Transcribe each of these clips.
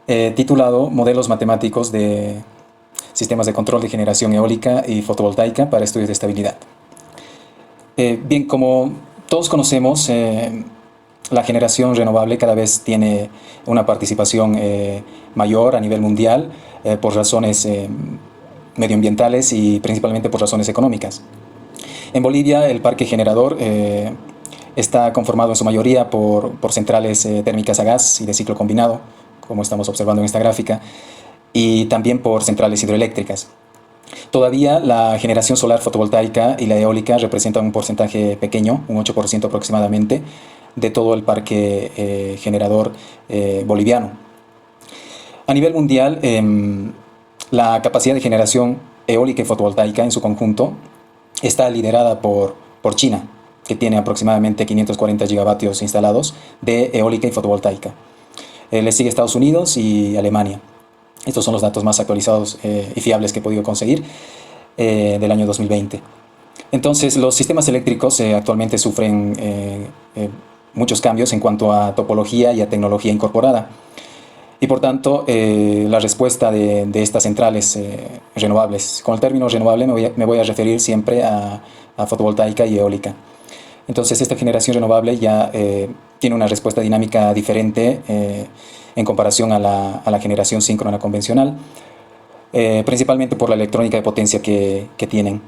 titulado Modelos matemáticos de sistemas de control de generación eólica y fotovoltaica para estudios de estabilidad. Bien, como todos conocemos, la generación renovable cada vez tiene una participación mayor a nivel mundial por razones medioambientales y principalmente por razones económicas. En Bolivia, el parque generador está conformado en su mayoría por centrales térmicas a gas y de ciclo combinado, como estamos observando en esta gráfica, y también por centrales hidroeléctricas. Todavía la generación solar fotovoltaica y la eólica representan un porcentaje pequeño, un 8% aproximadamente, de todo el parque generador boliviano. A nivel mundial, la capacidad de generación eólica y fotovoltaica en su conjunto está liderada por China, que tiene aproximadamente 540 gigavatios instalados de eólica y fotovoltaica. Le sigue Estados Unidos y Alemania. Estos son los datos más actualizados y fiables que he podido conseguir del año 2020. Entonces, los sistemas eléctricos actualmente sufren muchos cambios en cuanto a topología y a tecnología incorporada. Y por tanto, la respuesta de estas centrales renovables, con el término renovable me voy a referir siempre a fotovoltaica y eólica. Entonces, esta generación renovable ya tiene una respuesta dinámica diferente en comparación a la generación síncrona convencional, principalmente por la electrónica de potencia que tienen.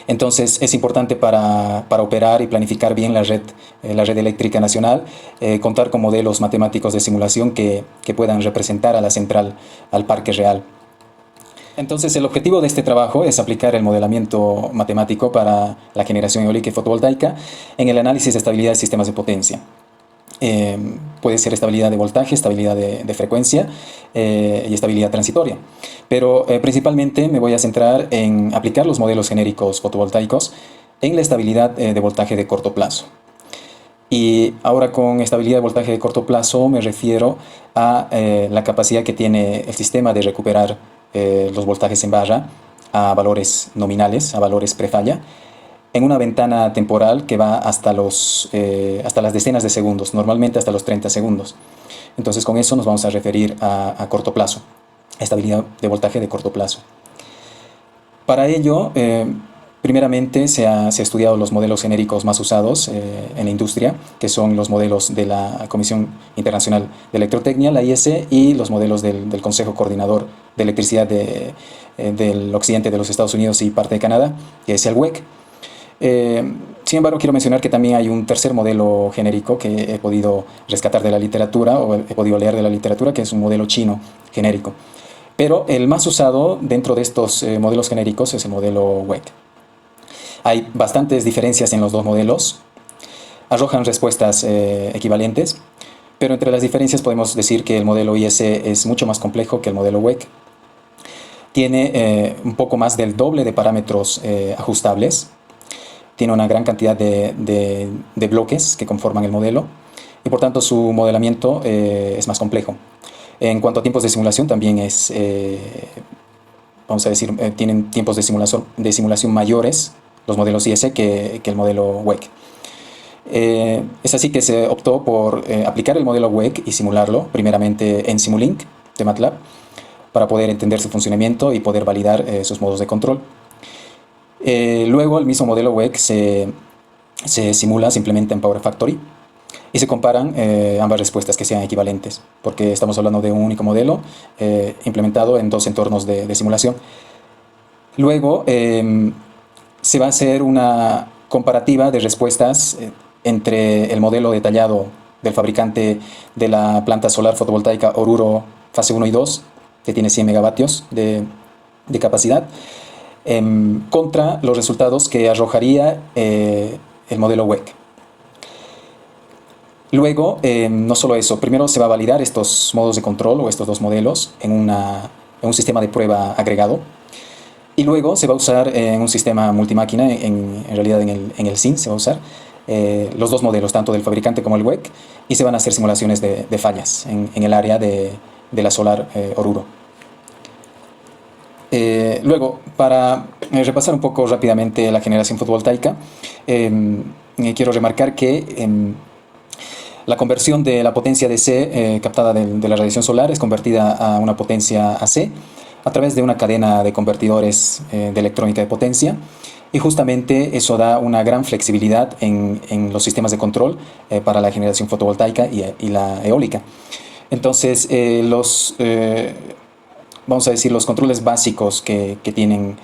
Entonces es importante para operar y planificar bien la red eléctrica nacional, contar con modelos matemáticos de simulación que puedan representar a la central, al parque real. Entonces el objetivo de este trabajo es aplicar el modelamiento matemático para la generación eólica y fotovoltaica en el análisis de estabilidad de sistemas de potencia. Puede ser estabilidad de voltaje, estabilidad de frecuencia y estabilidad transitoria. Pero principalmente me voy a centrar en aplicar los modelos genéricos fotovoltaicos en la estabilidad de voltaje de corto plazo. Y ahora con estabilidad de voltaje de corto plazo me refiero a la capacidad que tiene el sistema de recuperar los voltajes en barra a valores nominales, a valores prefalla, en una ventana temporal que va hasta las decenas de segundos, normalmente hasta los 30 segundos. Entonces con eso nos vamos a referir a corto plazo, estabilidad de voltaje de corto plazo. Para ello, primeramente se ha estudiado los modelos genéricos más usados en la industria, que son los modelos de la Comisión Internacional de Electrotecnia, la IEC, y los modelos del Consejo Coordinador de Electricidad del occidente de los Estados Unidos y parte de Canadá, que es el WEC. Sin embargo, quiero mencionar que también hay un tercer modelo genérico que he podido rescatar de la literatura o he podido leer de la literatura, que es un modelo chino genérico. Pero el más usado dentro de estos modelos genéricos es el modelo WEC. Hay bastantes diferencias en los dos modelos, arrojan respuestas equivalentes, pero entre las diferencias podemos decir que el modelo IEC es mucho más complejo que el modelo WEC. Tiene un poco más del doble de parámetros ajustables. Tiene una gran cantidad de bloques que conforman el modelo y por tanto su modelamiento es más complejo. En cuanto a tiempos de simulación también vamos a decir, tienen tiempos de simulación mayores los modelos IS que el modelo WEC. Es así que se optó por aplicar el modelo WEC y simularlo primeramente en Simulink de MATLAB para poder entender su funcionamiento y poder validar sus modos de control. Luego el mismo modelo WEC se simula simplemente en Power Factory y se comparan ambas respuestas que sean equivalentes, porque estamos hablando de un único modelo implementado en dos entornos de simulación. Luego se va a hacer una comparativa de respuestas entre el modelo detallado del fabricante de la planta solar fotovoltaica Oruro fase 1 y 2, que tiene 100 megavatios de capacidad, contra los resultados que arrojaría el modelo WEC. Luego, no solo eso, primero se va a validar estos modos de control o estos dos modelos en un sistema de prueba agregado, y luego se va a usar en un sistema multimáquina, en realidad en el SIN se va a usar los dos modelos, tanto del fabricante como el WEC, y se van a hacer simulaciones de fallas en el área de la solar Oruro. Luego, para repasar un poco rápidamente la generación fotovoltaica, quiero remarcar que La conversión de la potencia DC captada de la radiación solar es convertida a una potencia AC a través de una cadena de convertidores de electrónica de potencia, y justamente eso da una gran flexibilidad en los sistemas de control para la generación fotovoltaica y la eólica. Entonces, vamos a decir, los controles básicos que tiene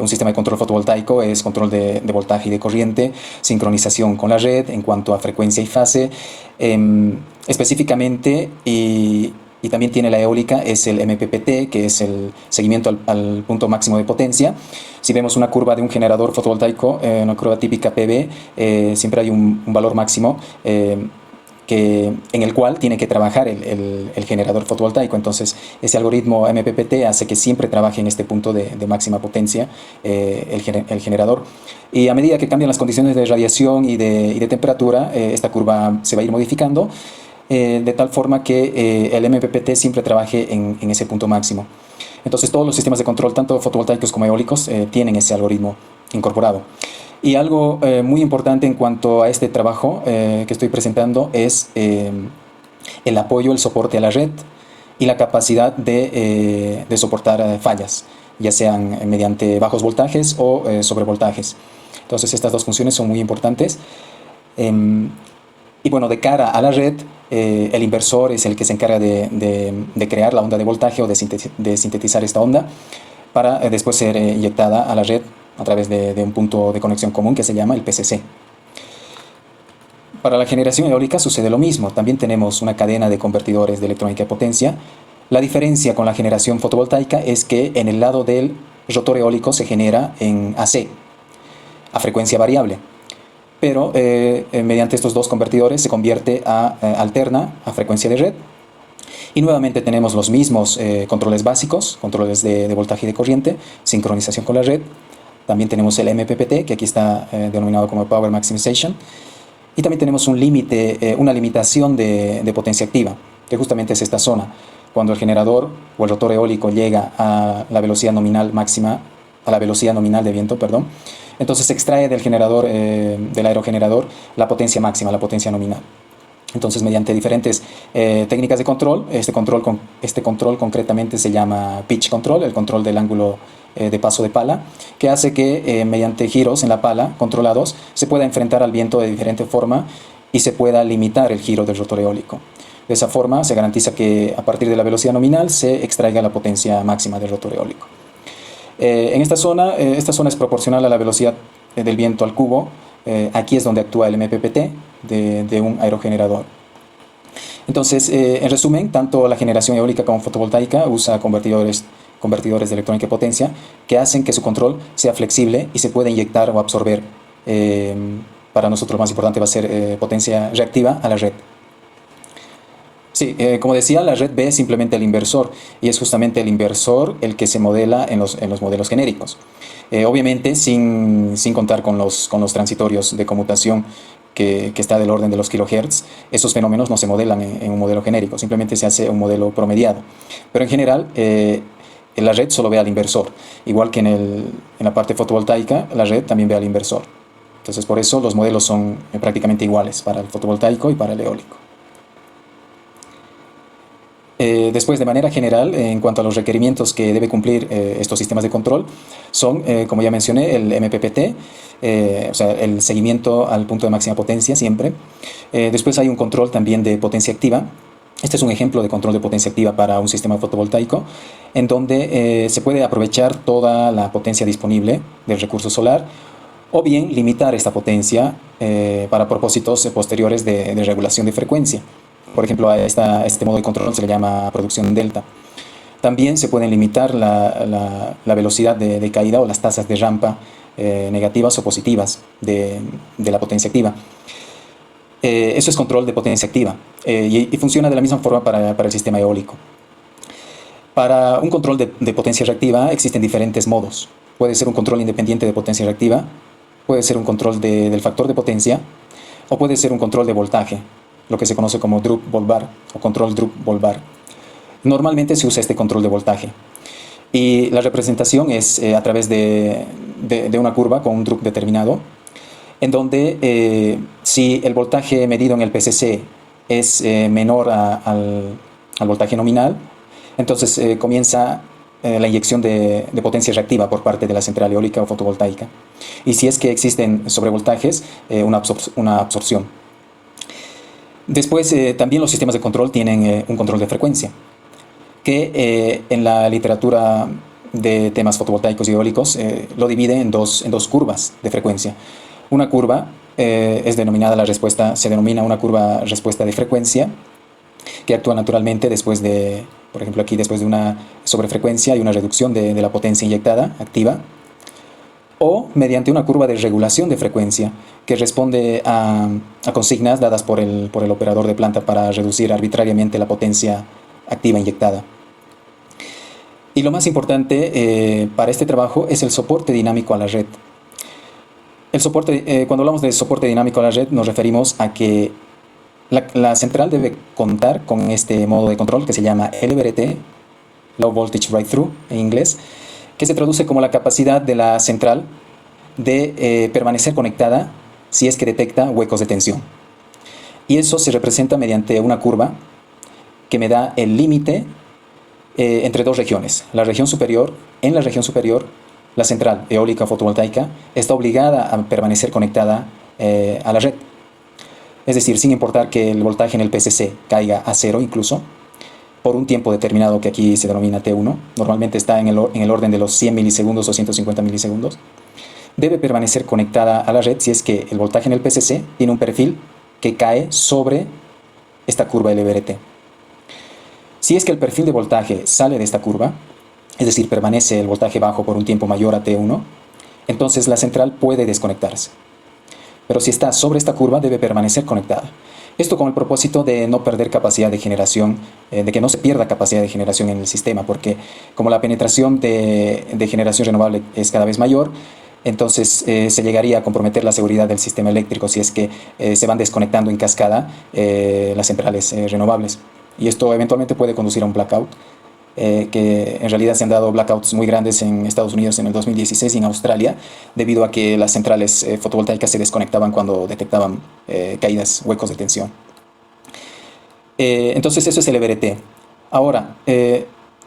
un sistema de control fotovoltaico es control de voltaje y de corriente, sincronización con la red en cuanto a frecuencia y fase. Específicamente, y también tiene la eólica, es el MPPT, que es el seguimiento al punto máximo de potencia. Si vemos una curva de un generador fotovoltaico, una curva típica PV, siempre hay un valor máximo en el cual tiene que trabajar el generador fotovoltaico. Entonces, ese algoritmo MPPT hace que siempre trabaje en este punto de máxima potencia el generador. Y a medida que cambian las condiciones de radiación y de temperatura, esta curva se va a ir modificando de tal forma que el MPPT siempre trabaje en ese punto máximo. Entonces, todos los sistemas de control, tanto fotovoltaicos como eólicos, tienen ese algoritmo incorporado. Y algo muy importante en cuanto a este trabajo que estoy presentando es el apoyo, el soporte a la red y la capacidad de soportar fallas, ya sean mediante bajos voltajes o sobrevoltajes. Entonces, estas dos funciones son muy importantes. Y bueno, de cara a la red, el inversor es el que se encarga de crear la onda de voltaje o de sintetizar esta onda para después ser inyectada a la red a través de un punto de conexión común que se llama el PCC. Para la generación eólica sucede lo mismo. También tenemos una cadena de convertidores de electrónica de potencia. La diferencia con la generación fotovoltaica es que en el lado del rotor eólico se genera en AC, a frecuencia variable. Pero mediante estos dos convertidores se convierte alterna a frecuencia de red. Y nuevamente tenemos los mismos controles básicos, controles de voltaje y de corriente, sincronización con la red. También tenemos el MPPT, que aquí está denominado como Power Maximization. Y también tenemos un límite, una limitación de potencia activa, que justamente es esta zona. Cuando el generador o el rotor eólico llega a la velocidad nominal máxima, a la velocidad nominal de viento, perdón, entonces se extrae del generador, del aerogenerador, la potencia máxima, la potencia nominal. Entonces, mediante diferentes técnicas de control, este control concretamente se llama pitch control, el control del ángulo de paso de pala, que hace que mediante giros en la pala controlados se pueda enfrentar al viento de diferente forma y se pueda limitar el giro del rotor eólico. De esa forma se garantiza que a partir de la velocidad nominal se extraiga la potencia máxima del rotor eólico. En esta zona es proporcional a la velocidad del viento al cubo. Aquí es donde actúa el MPPT de un aerogenerador. Entonces, en resumen, tanto la generación eólica como fotovoltaica usa convertidores de electrónica de potencia que hacen que su control sea flexible y se pueda inyectar o absorber. Para nosotros lo más importante va a ser potencia reactiva a la red. Sí, como decía, la red B es simplemente el inversor, y es justamente el inversor el que se modela en los modelos genéricos. Obviamente sin contar con los transitorios de conmutación que está del orden de los kilohertz. Esos fenómenos no se modelan en un modelo genérico, simplemente se hace un modelo promediado. Pero en general, la red solo ve al inversor, igual que en la parte fotovoltaica, la red también ve al inversor. Entonces, por eso los modelos son prácticamente iguales para el fotovoltaico y para el eólico. Después, de manera general, en cuanto a los requerimientos que debe cumplir estos sistemas de control, son, como ya mencioné, el MPPT, o sea, el seguimiento al punto de máxima potencia siempre. Después hay un control también de potencia activa. Este es un ejemplo de control de potencia activa para un sistema fotovoltaico, en donde se puede aprovechar toda la potencia disponible del recurso solar, o bien limitar esta potencia para propósitos posteriores de regulación de frecuencia. Por ejemplo, a este modo de control se le llama producción delta. También se pueden limitar la velocidad de caída o las tasas de rampa negativas o positivas de la potencia activa. Eso es control de potencia activa y funciona de la misma forma para el sistema eólico. Para un control de potencia reactiva existen diferentes modos. Puede ser un control independiente de potencia reactiva, puede ser un control del factor de potencia, o puede ser un control de voltaje, lo que se conoce como drup-volvar o control drup-volvar. Normalmente se usa este control de voltaje y la representación es a través de una curva con un drup determinado, en donde si el voltaje medido en el PCC es menor al voltaje nominal, entonces comienza la inyección de potencia reactiva por parte de la central eólica o fotovoltaica. Y si es que existen sobrevoltajes, una absorción. Después, también los sistemas de control tienen un control de frecuencia, que en la literatura de temas fotovoltaicos y eólicos lo divide en dos curvas de frecuencia. Una curva es denominada se denomina una curva respuesta de frecuencia, que actúa naturalmente después de, por ejemplo aquí, después de una sobrefrecuencia y una reducción de la potencia inyectada activa, o mediante una curva de regulación de frecuencia, que responde a consignas dadas por el operador de planta para reducir arbitrariamente la potencia activa inyectada. Y lo más importante para este trabajo es el soporte dinámico a la red. Cuando hablamos de soporte dinámico a la red, nos referimos a que la central debe contar con este modo de control que se llama LVRT, Low Voltage Breakthrough en inglés, que se traduce como la capacidad de la central de permanecer conectada si es que detecta huecos de tensión. Y eso se representa mediante una curva que me da el límite entre dos regiones. En la región superior, la central eólica o fotovoltaica está obligada a permanecer conectada a la red. Es decir, sin importar que el voltaje en el PCC caiga a cero incluso, por un tiempo determinado que aquí se denomina T1, normalmente está en el orden de los 100 milisegundos o 150 milisegundos, debe permanecer conectada a la red si es que el voltaje en el PCC tiene un perfil que cae sobre esta curva LVRT. Si es que el perfil de voltaje sale de esta curva, es decir, permanece el voltaje bajo por un tiempo mayor a T1, entonces la central puede desconectarse. Pero si está sobre esta curva, debe permanecer conectada. Esto con el propósito de no perder capacidad de generación, de que no se pierda capacidad de generación en el sistema, porque como la penetración de generación renovable es cada vez mayor, entonces se llegaría a comprometer la seguridad del sistema eléctrico si es que se van desconectando en cascada las centrales renovables. Y esto eventualmente puede conducir a un blackout, que en realidad se han dado blackouts muy grandes en Estados Unidos en el 2016 y en Australia, debido a que las centrales fotovoltaicas se desconectaban cuando detectaban caídas, huecos de tensión. Entonces eso es el LVRT. Ahora,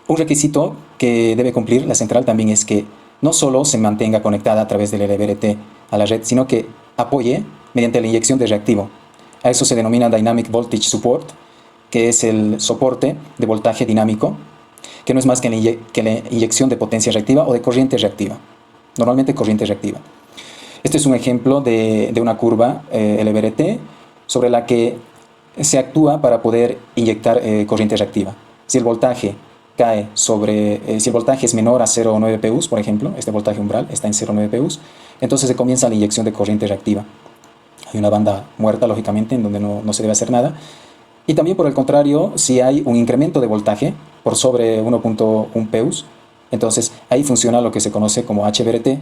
un requisito que debe cumplir la central también es que no solo se mantenga conectada a través del LVRT a la red, sino que apoye mediante la inyección de reactivo. A eso se denomina Dynamic Voltage Support, que es el soporte de voltaje dinámico, que no es más que la inyección de potencia reactiva o de corriente reactiva, normalmente corriente reactiva. Este es un ejemplo de una curva LVRT sobre la que se actúa para poder inyectar corriente reactiva. Si el voltaje cae si el voltaje es menor a 0,9 PUs, por ejemplo, este voltaje umbral está en 0,9 PUs, entonces se comienza la inyección de corriente reactiva. Hay una banda muerta, lógicamente, en donde no se debe hacer nada. Y también, por el contrario, si hay un incremento de voltaje por sobre 1.1 PUs, entonces ahí funciona lo que se conoce como HVRT,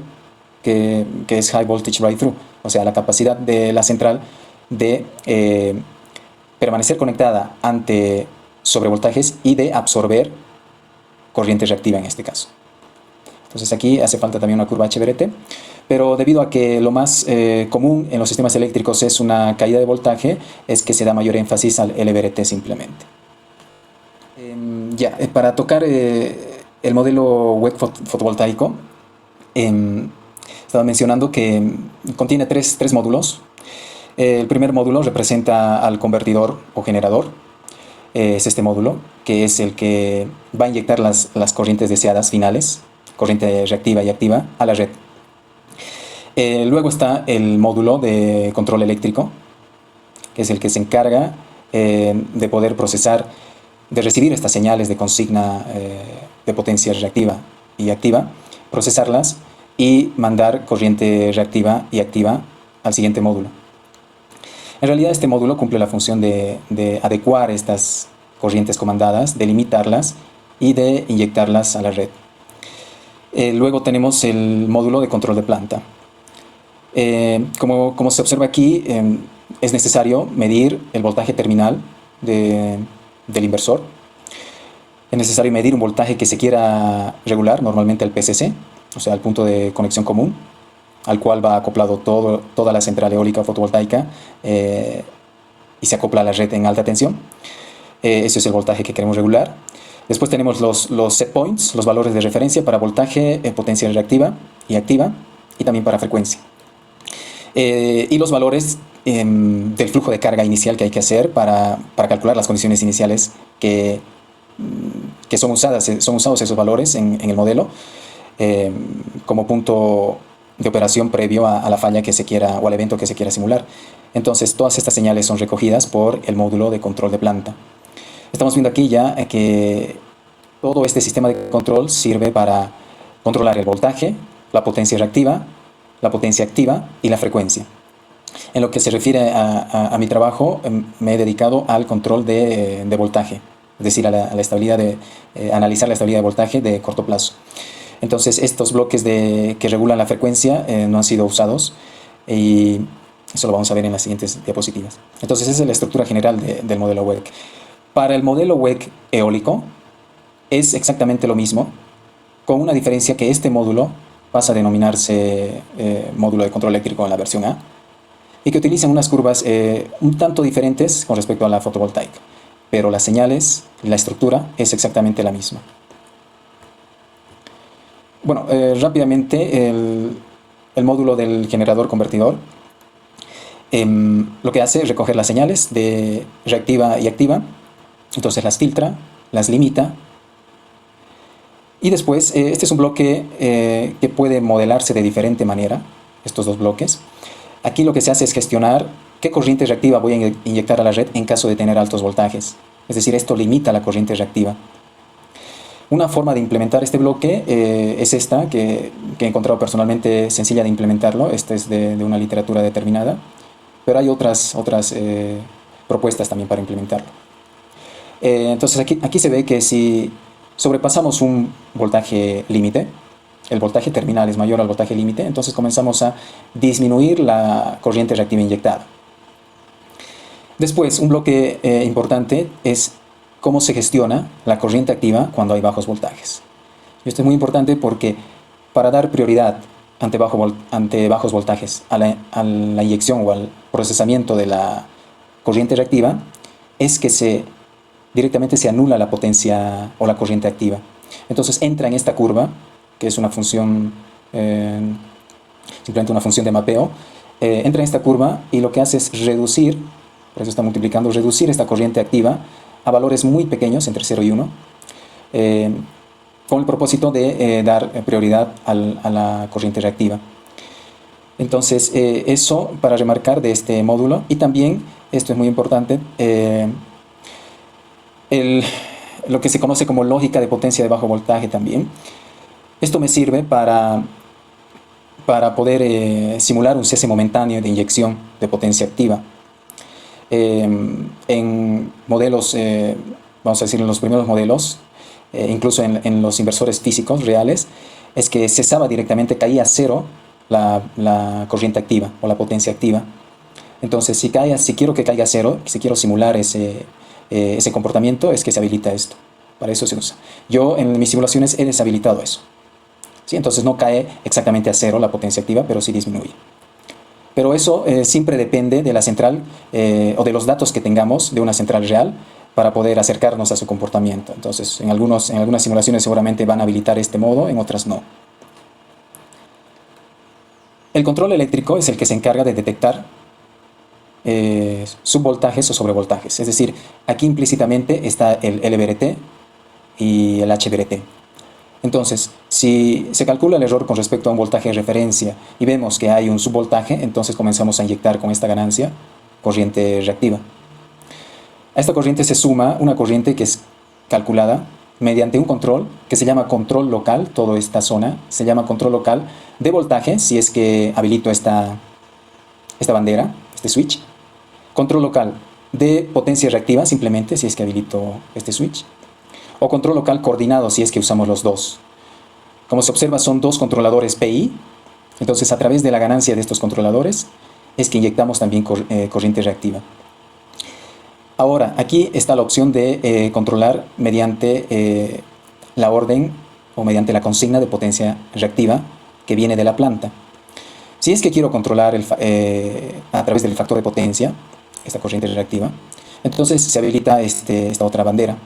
que es High Voltage Breakthrough, o sea, la capacidad de la central de permanecer conectada ante sobrevoltajes y de absorber corriente reactiva en este caso. Entonces aquí hace falta también una curva HVRT, pero debido a que lo más común en los sistemas eléctricos es una caída de voltaje, es que se da mayor énfasis al LVRT simplemente. Para tocar el modelo WEC fotovoltaico, estaba mencionando que contiene tres módulos. El primer módulo representa al convertidor o generador. Es este módulo, que es el que va a inyectar las corrientes deseadas finales, corriente reactiva y activa, a la red. Luego está el módulo de control eléctrico, que es el que se encarga de poder procesar, de recibir estas señales de consigna de potencia reactiva y activa, procesarlas y mandar corriente reactiva y activa al siguiente módulo. En realidad este módulo cumple la función de adecuar estas corrientes comandadas, de limitarlas y de inyectarlas a la red. Luego tenemos el módulo de control de planta. Como se observa aquí, es necesario medir el voltaje terminal del inversor. Es necesario medir un voltaje que se quiera regular, normalmente el PCC, o sea, el punto de conexión común, al cual va acoplado toda la central eólica o fotovoltaica y se acopla a la red en alta tensión. Ese es el voltaje que queremos regular. Después tenemos los set points, los valores de referencia para voltaje, potencia reactiva y activa, y también para frecuencia. Y los valores del flujo de carga inicial que hay que hacer para calcular las condiciones iniciales que son usados esos valores en el modelo como punto de operación previo a la falla que se quiera o al evento que se quiera simular. Entonces todas estas señales son recogidas por el módulo de control de planta. Estamos viendo aquí ya que todo este sistema de control sirve para controlar el voltaje, la potencia reactiva, la potencia activa y la frecuencia. En lo que se refiere a mi trabajo, me he dedicado al control de voltaje, es decir, a la estabilidad analizar la estabilidad de voltaje de corto plazo. Entonces, estos bloques que regulan la frecuencia no han sido usados y eso lo vamos a ver en las siguientes diapositivas. Entonces, esa es la estructura general del modelo WEC. Para el modelo WEC eólico es exactamente lo mismo, con una diferencia que este módulo pasa a denominarse módulo de control eléctrico en la versión A, y que utilizan unas curvas un tanto diferentes con respecto a la fotovoltaica, pero las señales, la estructura es exactamente la misma. Bueno, rápidamente el módulo del generador convertidor lo que hace es recoger las señales de reactiva y activa, entonces las filtra, las limita, y después este es un bloque que puede modelarse de diferente manera, estos dos bloques. Aquí lo que se hace es gestionar qué corriente reactiva voy a inyectar a la red en caso de tener altos voltajes. Es decir, esto limita la corriente reactiva. Una forma de implementar este bloque es esta, que he encontrado personalmente sencilla de implementarlo. Esta es de una literatura determinada, pero hay otras propuestas también para implementarlo. Entonces aquí se ve que si sobrepasamos un voltaje límite, el voltaje terminal es mayor al voltaje límite, entonces comenzamos a disminuir la corriente reactiva inyectada. Después, un bloque importante es cómo se gestiona la corriente activa cuando hay bajos voltajes. Y esto es muy importante porque para dar prioridad ante bajos voltajes a la inyección o al procesamiento de la corriente reactiva, es que directamente se anula la potencia o la corriente activa. Entonces entra en esta curva, que es una función, simplemente una función de mapeo, entra en esta curva y lo que hace es reducir, por eso está multiplicando, reducir esta corriente activa a valores muy pequeños, entre 0 y 1, con el propósito de dar prioridad a la corriente reactiva. Entonces, eso para remarcar de este módulo. Y también, esto es muy importante, lo que se conoce como lógica de potencia de bajo voltaje también. Esto me sirve para poder simular un cese momentáneo de inyección de potencia activa. En modelos, vamos a decir en los primeros modelos, incluso en los inversores físicos reales, es que cesaba directamente, caía a cero la corriente activa o la potencia activa. Entonces, si quiero que caiga a cero, si quiero simular ese comportamiento, es que se habilita esto. Para eso se usa. Yo en mis simulaciones he deshabilitado eso. ¿Sí? Entonces no cae exactamente a cero la potencia activa, pero sí disminuye. Pero eso siempre depende de la central o de los datos que tengamos de una central real para poder acercarnos a su comportamiento. Entonces, en algunas simulaciones seguramente van a habilitar este modo, en otras no. El control eléctrico es el que se encarga de detectar subvoltajes o sobrevoltajes. Es decir, aquí implícitamente está el LVRT y el HVRT. Entonces, si se calcula el error con respecto a un voltaje de referencia y vemos que hay un subvoltaje, entonces comenzamos a inyectar con esta ganancia corriente reactiva. A esta corriente se suma una corriente que es calculada mediante un control que se llama control local. Toda esta zona se llama control local de voltaje, si es que habilito esta bandera, este switch. Control local de potencia reactiva, simplemente, si es que habilito este switch. O control local coordinado, si es que usamos los dos. Como se observa, son dos controladores PI. Entonces, a través de la ganancia de estos controladores, es que inyectamos también corriente reactiva. Ahora, aquí está la opción de controlar mediante la orden o mediante la consigna de potencia reactiva que viene de la planta. Si es que quiero controlar a través del factor de potencia, esta corriente reactiva, entonces se habilita esta otra bandera.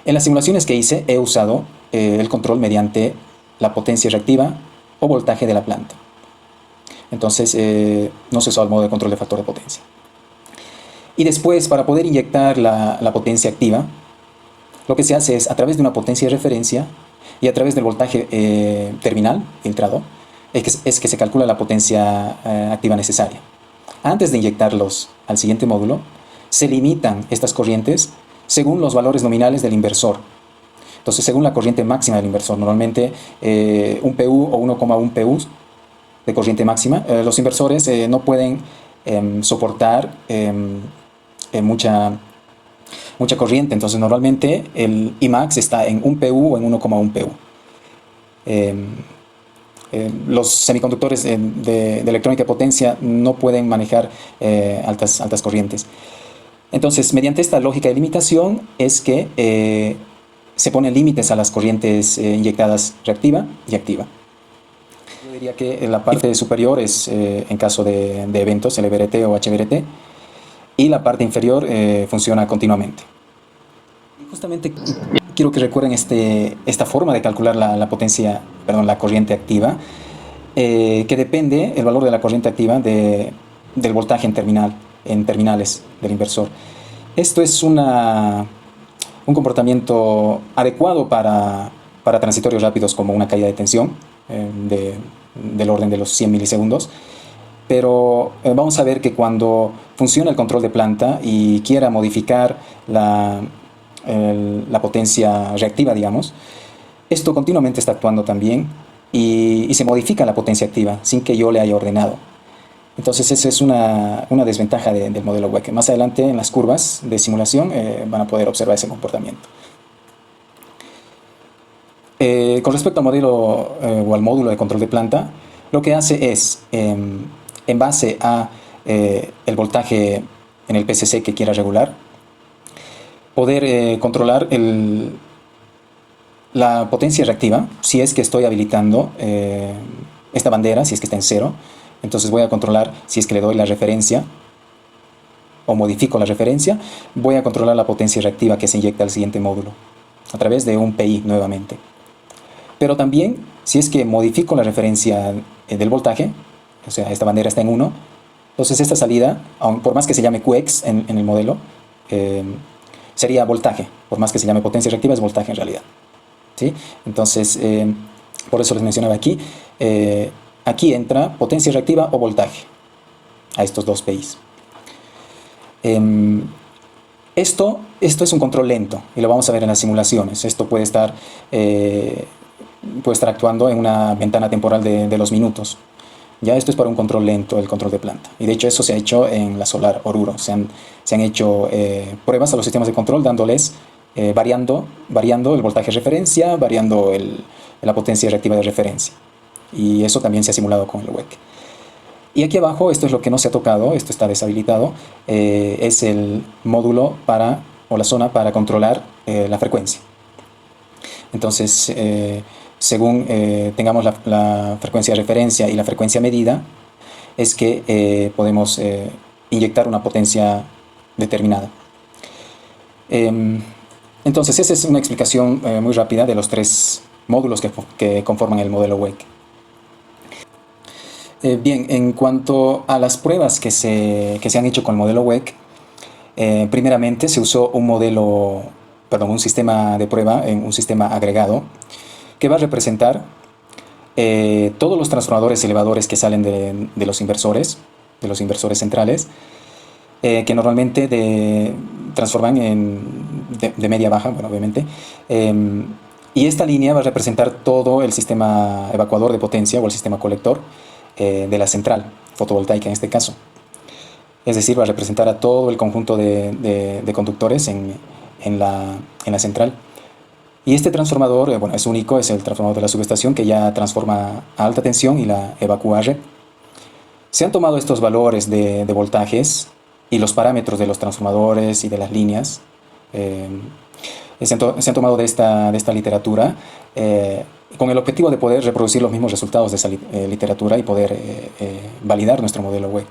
En las simulaciones que hice he usado el control mediante la potencia reactiva o voltaje de la planta. Entonces no se usó el modo de control de factor de potencia. Y después, para poder inyectar la potencia activa, lo que se hace es, a través de una potencia de referencia y a través del voltaje terminal filtrado, es que se calcula la potencia activa necesaria. Antes de inyectarlos al siguiente módulo, se limitan estas corrientes según los valores nominales del inversor. Entonces, según la corriente máxima del inversor, normalmente 1 PU o 1,1 PU de corriente máxima, los inversores no pueden soportar mucha corriente. Entonces, normalmente el Imax está en 1 PU o en 1,1 PU. Los semiconductores de electrónica de potencia no pueden manejar altas corrientes. Entonces, mediante esta lógica de limitación es que se ponen límites a las corrientes inyectadas reactiva y activa. Yo diría que la parte superior es en caso de eventos, LVRT o HVRT, y la parte inferior funciona continuamente. Y justamente quiero que recuerden esta forma de calcular la corriente activa, que depende el valor de la corriente activa del voltaje en terminales del inversor. Esto es un comportamiento adecuado para transitorios rápidos como una caída de tensión del orden de los 100 milisegundos. Pero vamos a ver que cuando funciona el control de planta y quiera modificar la potencia reactiva, digamos, esto continuamente está actuando también y se modifica la potencia activa sin que yo le haya ordenado. Entonces esa es una desventaja del modelo WEC. Más adelante en las curvas de simulación van a poder observar ese comportamiento. Con respecto al modelo o al módulo de control de planta, lo que hace es, en base a el voltaje en el PCC que quiera regular, poder controlar la potencia reactiva si es que estoy habilitando esta bandera, si es que está en 0. Entonces voy a controlar si es que le doy la referencia o modifico la referencia, voy a controlar la potencia reactiva que se inyecta al siguiente módulo a través de un PI nuevamente. Pero también, si es que modifico la referencia del voltaje, o sea, esta bandera está en 1, entonces esta salida, por más que se llame QX en el modelo, sería voltaje. Por más que se llame potencia reactiva, es voltaje en realidad, ¿sí? Entonces, por eso les mencionaba aquí, aquí entra potencia reactiva o voltaje a estos dos PIs. Esto es un control lento y lo vamos a ver en las simulaciones. Esto puede estar actuando en una ventana temporal de los minutos. Ya esto es para un control lento, el control de planta. Y de hecho eso se ha hecho en la Solar Oruro. Se han hecho pruebas a los sistemas de control dándoles, variando el voltaje de referencia, variando la potencia reactiva de referencia. Y eso también se ha simulado con el WEC. Y aquí abajo, esto es lo que no se ha tocado, esto está deshabilitado, es el módulo o la zona para controlar la frecuencia. Entonces, según tengamos la frecuencia de referencia y la frecuencia medida, es que podemos inyectar una potencia determinada. Entonces, esa es una explicación muy rápida de los 3 módulos que conforman el modelo WEC. Bien, en cuanto a las pruebas que se han hecho con el modelo WEC, primeramente se usó un sistema de prueba en un sistema agregado que va a representar todos los transformadores elevadores que salen de los inversores centrales, que normalmente transforman de media a baja, bueno, obviamente. Y esta línea va a representar todo el sistema evacuador de potencia o el sistema colector de la central fotovoltaica en este caso. Es decir, va a representar a todo el conjunto de conductores en la central. Y este transformador, es único, es el transformador de la subestación que ya transforma a alta tensión y la evacúa a red. Se han tomado estos valores de voltajes y los parámetros de los transformadores y de las líneas. Se han tomado de esta literatura con el objetivo de poder reproducir los mismos resultados de esa literatura y poder validar nuestro modelo WEC,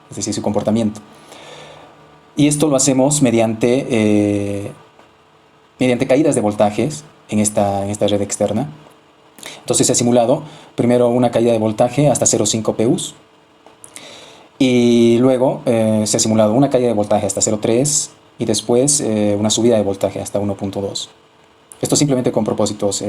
es decir, su comportamiento. Y esto lo hacemos mediante caídas de voltajes en esta red externa. Entonces se ha simulado primero una caída de voltaje hasta 0,5 PUs y luego se ha simulado una caída de voltaje hasta 0,3 y después una subida de voltaje hasta 1,2. Esto simplemente con propósitos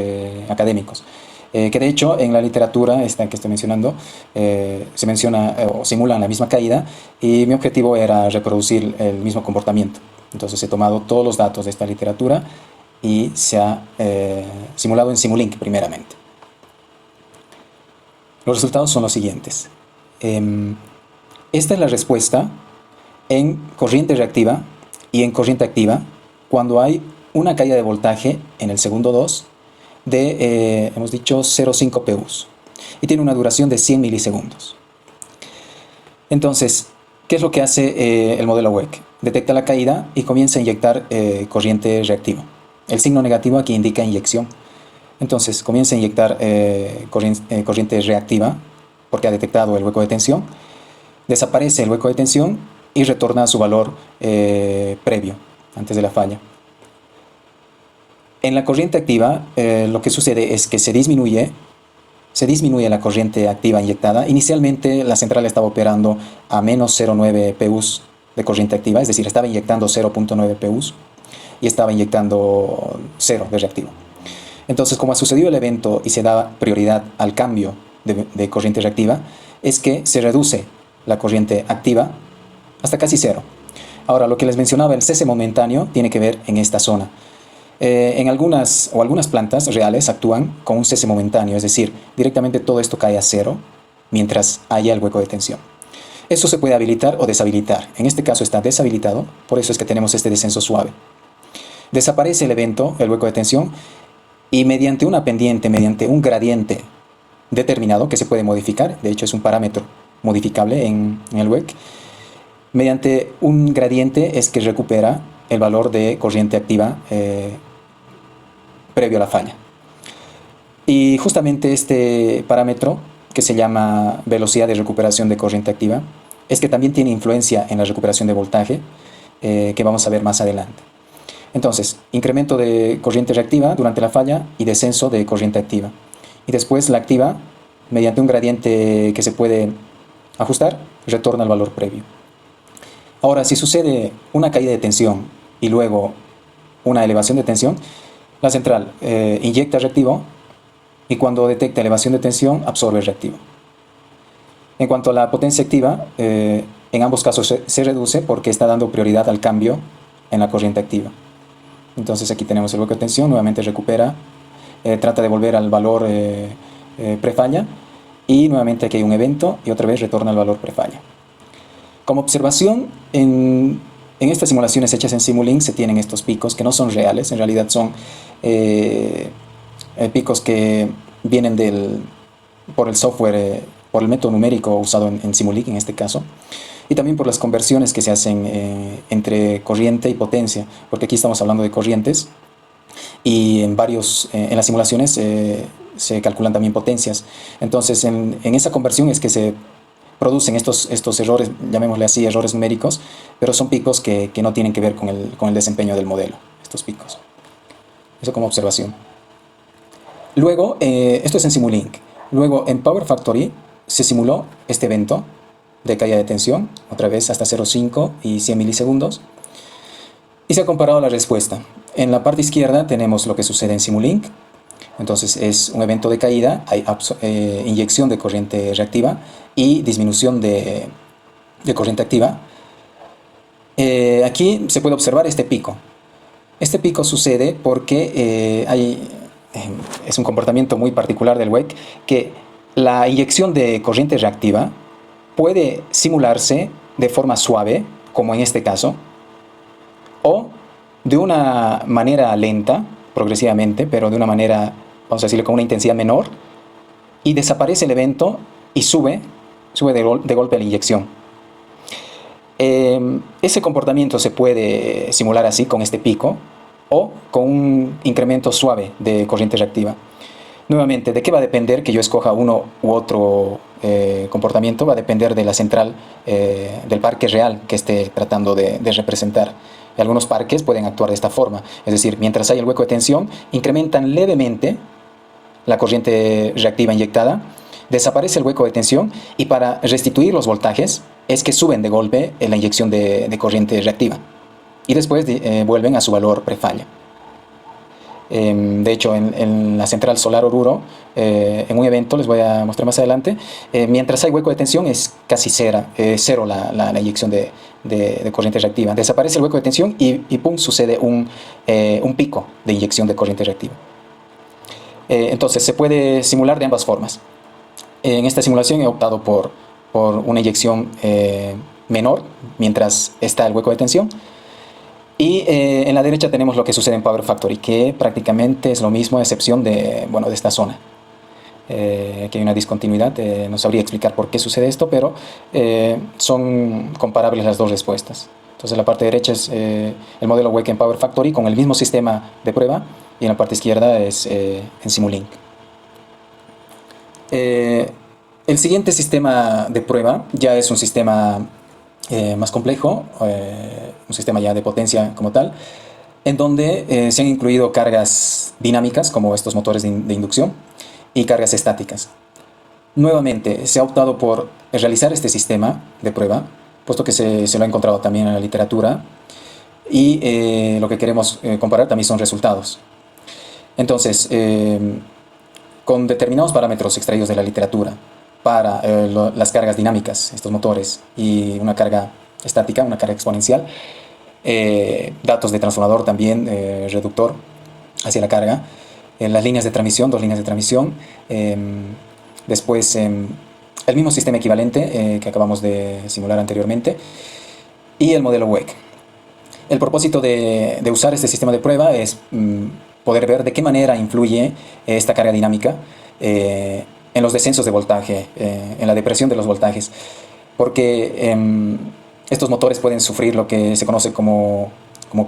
académicos. Que de hecho en la literatura esta que estoy mencionando se menciona o simulan la misma caída y mi objetivo era reproducir el mismo comportamiento. Entonces he tomado todos los datos de esta literatura y se ha simulado en Simulink primeramente. Los resultados son los siguientes. Esta es la respuesta en corriente reactiva y en corriente activa cuando hay una caída de voltaje en el segundo 2 de, hemos dicho, 0,5 PUs y tiene una duración de 100 milisegundos. Entonces, ¿qué es lo que hace el modelo WEC? Detecta la caída y comienza a inyectar corriente reactiva. El signo negativo aquí indica inyección. Entonces, comienza a inyectar corriente reactiva porque ha detectado el hueco de tensión. Desaparece el hueco de tensión y retorna a su valor previo, antes de la falla. En la corriente activa, lo que sucede es que se disminuye la corriente activa inyectada. Inicialmente la central estaba operando a menos 0,9 PUs de corriente activa, es decir, estaba inyectando 0,9 PUs y estaba inyectando 0 de reactivo. Entonces, como ha sucedido el evento y se da prioridad al cambio de corriente reactiva, es que se reduce la corriente activa hasta casi 0. Ahora, lo que les mencionaba, el cese momentáneo, tiene que ver en esta zona. En algunas plantas reales actúan con un cese momentáneo, es decir, directamente todo esto cae a 0 mientras haya el hueco de tensión. Eso se puede habilitar o deshabilitar. En este caso está deshabilitado, por eso es que tenemos este descenso suave. Desaparece el evento, el hueco de tensión, y mediante una pendiente, mediante un gradiente determinado que se puede modificar, de hecho es un parámetro modificable en el WEC, mediante un gradiente es que recupera el valor de corriente activa previo a la falla. Y justamente este parámetro, que se llama velocidad de recuperación de corriente activa, es que también tiene influencia en la recuperación de voltaje, que vamos a ver más adelante. Entonces, incremento de corriente reactiva durante la falla y descenso de corriente activa. Y después la activa, mediante un gradiente que se puede ajustar, retorna al valor previo. Ahora, si sucede una caída de tensión y luego una elevación de tensión, la central inyecta reactivo y cuando detecta elevación de tensión absorbe el reactivo. En cuanto a la potencia activa, en ambos casos se reduce porque está dando prioridad al cambio en la corriente activa. Entonces aquí tenemos el bloque de tensión, nuevamente recupera, trata de volver al valor prefalla y nuevamente aquí hay un evento y otra vez retorna al valor prefalla. Como observación, en estas simulaciones hechas en Simulink se tienen estos picos que no son reales, en realidad son picos que vienen por el software, por el método numérico usado en Simulink en este caso, y también por las conversiones que se hacen entre corriente y potencia, porque aquí estamos hablando de corrientes y en las simulaciones se calculan también potencias. Entonces en esa conversión es que se producen estos errores, llamémosle así, errores numéricos, pero son picos que no tienen que ver con el desempeño del modelo, estos picos. Eso como observación. Luego, esto es en Simulink. Luego en Power Factory se simuló este evento de caída de tensión, otra vez hasta 0,5 y 100 milisegundos, y se ha comparado la respuesta. En la parte izquierda tenemos lo que sucede en Simulink. Entonces es un evento de caída, hay inyección de corriente reactiva y disminución de corriente activa. Aquí se puede observar este pico. Este pico sucede porque es un comportamiento muy particular del WEC, que la inyección de corriente reactiva puede simularse de forma suave, como en este caso, o de una manera lenta, progresivamente, pero de una manera, vamos a decirlo, con una intensidad menor, y desaparece el evento y sube de golpe a la inyección. Ese comportamiento se puede simular así, con este pico, o con un incremento suave de corriente reactiva. Nuevamente, ¿de qué va a depender que yo escoja uno u otro comportamiento va a depender de la central, del parque real que esté tratando de representar. Algunos parques pueden actuar de esta forma, es decir, mientras hay el hueco de tensión, incrementan levemente la corriente reactiva inyectada, desaparece el hueco de tensión y para restituir los voltajes es que suben de golpe la inyección de corriente reactiva y después vuelven a su valor prefalla. De hecho, en la central solar Oruro, en un evento, les voy a mostrar más adelante, mientras hay hueco de tensión es casi cero la inyección de corriente reactiva. Desaparece el hueco de tensión y pum, sucede un pico de inyección de corriente reactiva. Entonces, se puede simular de ambas formas. En esta simulación he optado por una inyección menor mientras está el hueco de tensión. Y en la derecha tenemos lo que sucede en Power Factory, que prácticamente es lo mismo a excepción de esta zona. Aquí hay una discontinuidad, no sabría explicar por qué sucede esto, pero son comparables las dos respuestas. Entonces la parte derecha es el modelo Wake en Power Factory con el mismo sistema de prueba y en la parte izquierda es en Simulink. El siguiente sistema de prueba ya es un sistema más complejo, un sistema ya de potencia como tal, en donde se han incluido cargas dinámicas como estos motores de inducción y cargas estáticas. Nuevamente se ha optado por realizar este sistema de prueba, puesto que se lo ha encontrado también en la literatura y lo que queremos comparar también son resultados. Entonces, con determinados parámetros extraídos de la literatura para las cargas dinámicas, estos motores, y una carga estática, una carga exponencial, datos de transformador también, reductor hacia la carga, las líneas de transmisión, dos líneas de transmisión, después el mismo sistema equivalente que acabamos de simular anteriormente, y el modelo WEC. El propósito de usar este sistema de prueba es poder ver de qué manera influye esta carga dinámica en los descensos de voltaje, en la depresión de los voltajes, porque estos motores pueden sufrir lo que se conoce como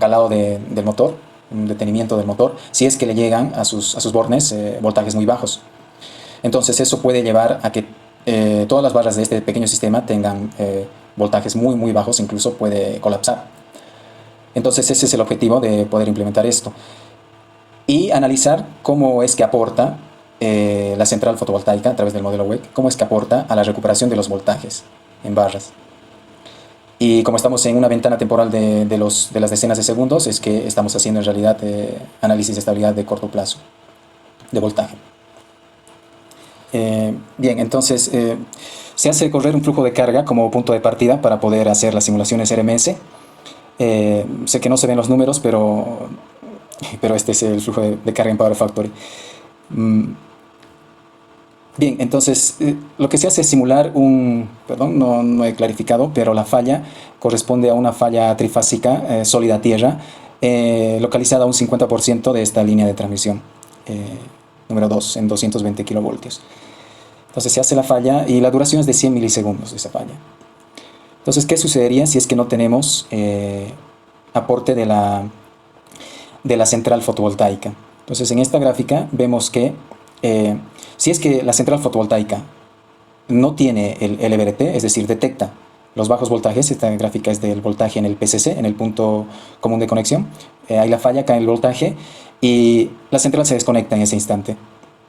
calado del motor, un detenimiento del motor, si es que le llegan a sus bornes voltajes muy bajos. Entonces eso puede llevar a que todas las barras de este pequeño sistema tengan voltajes muy bajos, incluso puede colapsar. Entonces ese es el objetivo de poder implementar esto y analizar cómo es que aporta la central fotovoltaica a través del modelo WEC, cómo es que aporta a la recuperación de los voltajes en barras. Y como estamos en una ventana temporal de las decenas de segundos, es que estamos haciendo en realidad análisis de estabilidad de corto plazo de voltaje. Bien, entonces se hace correr un flujo de carga como punto de partida para poder hacer las simulaciones RMS. Sé que no se ven los números, pero este es el flujo de carga en Power Factory. Bien, entonces lo que se hace es simular perdón, no he clarificado, pero la falla corresponde a una falla trifásica sólida tierra localizada a un 50% de esta línea de transmisión, número 2, en 220 kilovoltios. Entonces se hace la falla y la duración es de 100 milisegundos de esa falla. Entonces, ¿qué sucedería si es que no tenemos aporte de la central fotovoltaica? Entonces, en esta gráfica vemos que si es que la central fotovoltaica no tiene el LVRT, es decir, detecta los bajos voltajes, esta gráfica es del voltaje en el PCC, en el punto común de conexión, hay la falla, cae el voltaje y la central se desconecta en ese instante.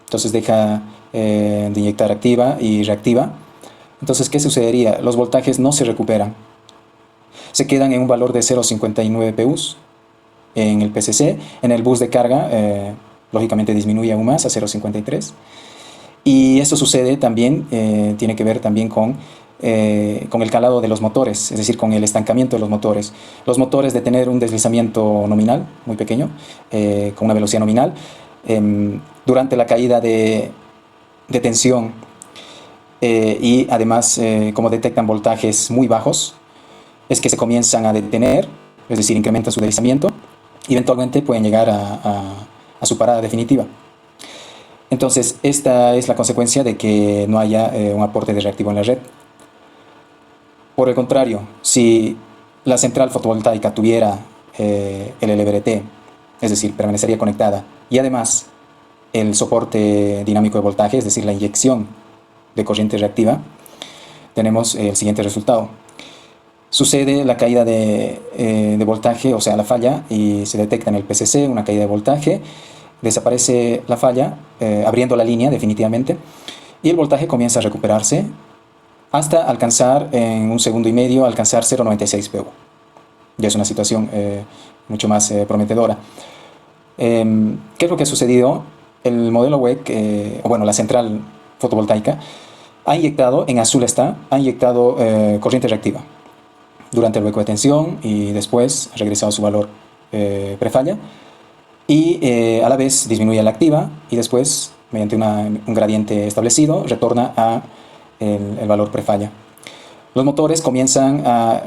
Entonces deja de inyectar activa y reactiva. Entonces, ¿qué sucedería? Los voltajes no se recuperan. Se quedan en un valor de 0,59 PUs en el PCC. En el bus de carga, lógicamente disminuye aún más a 0,53. Y esto sucede también, tiene que ver también con el calado de los motores, es decir, con el estancamiento de los motores. Los motores de tener un deslizamiento nominal, muy pequeño, con una velocidad nominal, durante la caída de tensión y además como detectan voltajes muy bajos, es que se comienzan a detener, es decir, incrementan su deslizamiento y eventualmente pueden llegar a su parada definitiva. Entonces, esta es la consecuencia de que no haya un aporte de reactivo en la red. Por el contrario, si la central fotovoltaica tuviera el LVRT, es decir, permanecería conectada, y además el soporte dinámico de voltaje, es decir, la inyección de corriente reactiva, tenemos el siguiente resultado. Sucede la caída de voltaje, o sea, la falla, y se detecta en el PCC una caída de voltaje, desaparece la falla, abriendo la línea definitivamente, y el voltaje comienza a recuperarse hasta alcanzar, en 1,5 segundos, alcanzar 0,96 PU. Ya es una situación mucho más prometedora. ¿Qué es lo que ha sucedido? El modelo WEC, o bueno, la central fotovoltaica, ha inyectado, en azul está, ha inyectado corriente reactiva durante el hueco de tensión y después ha regresado a su valor prefalla, y a la vez disminuye la activa y después, mediante un gradiente establecido, retorna a el valor prefalla. Los motores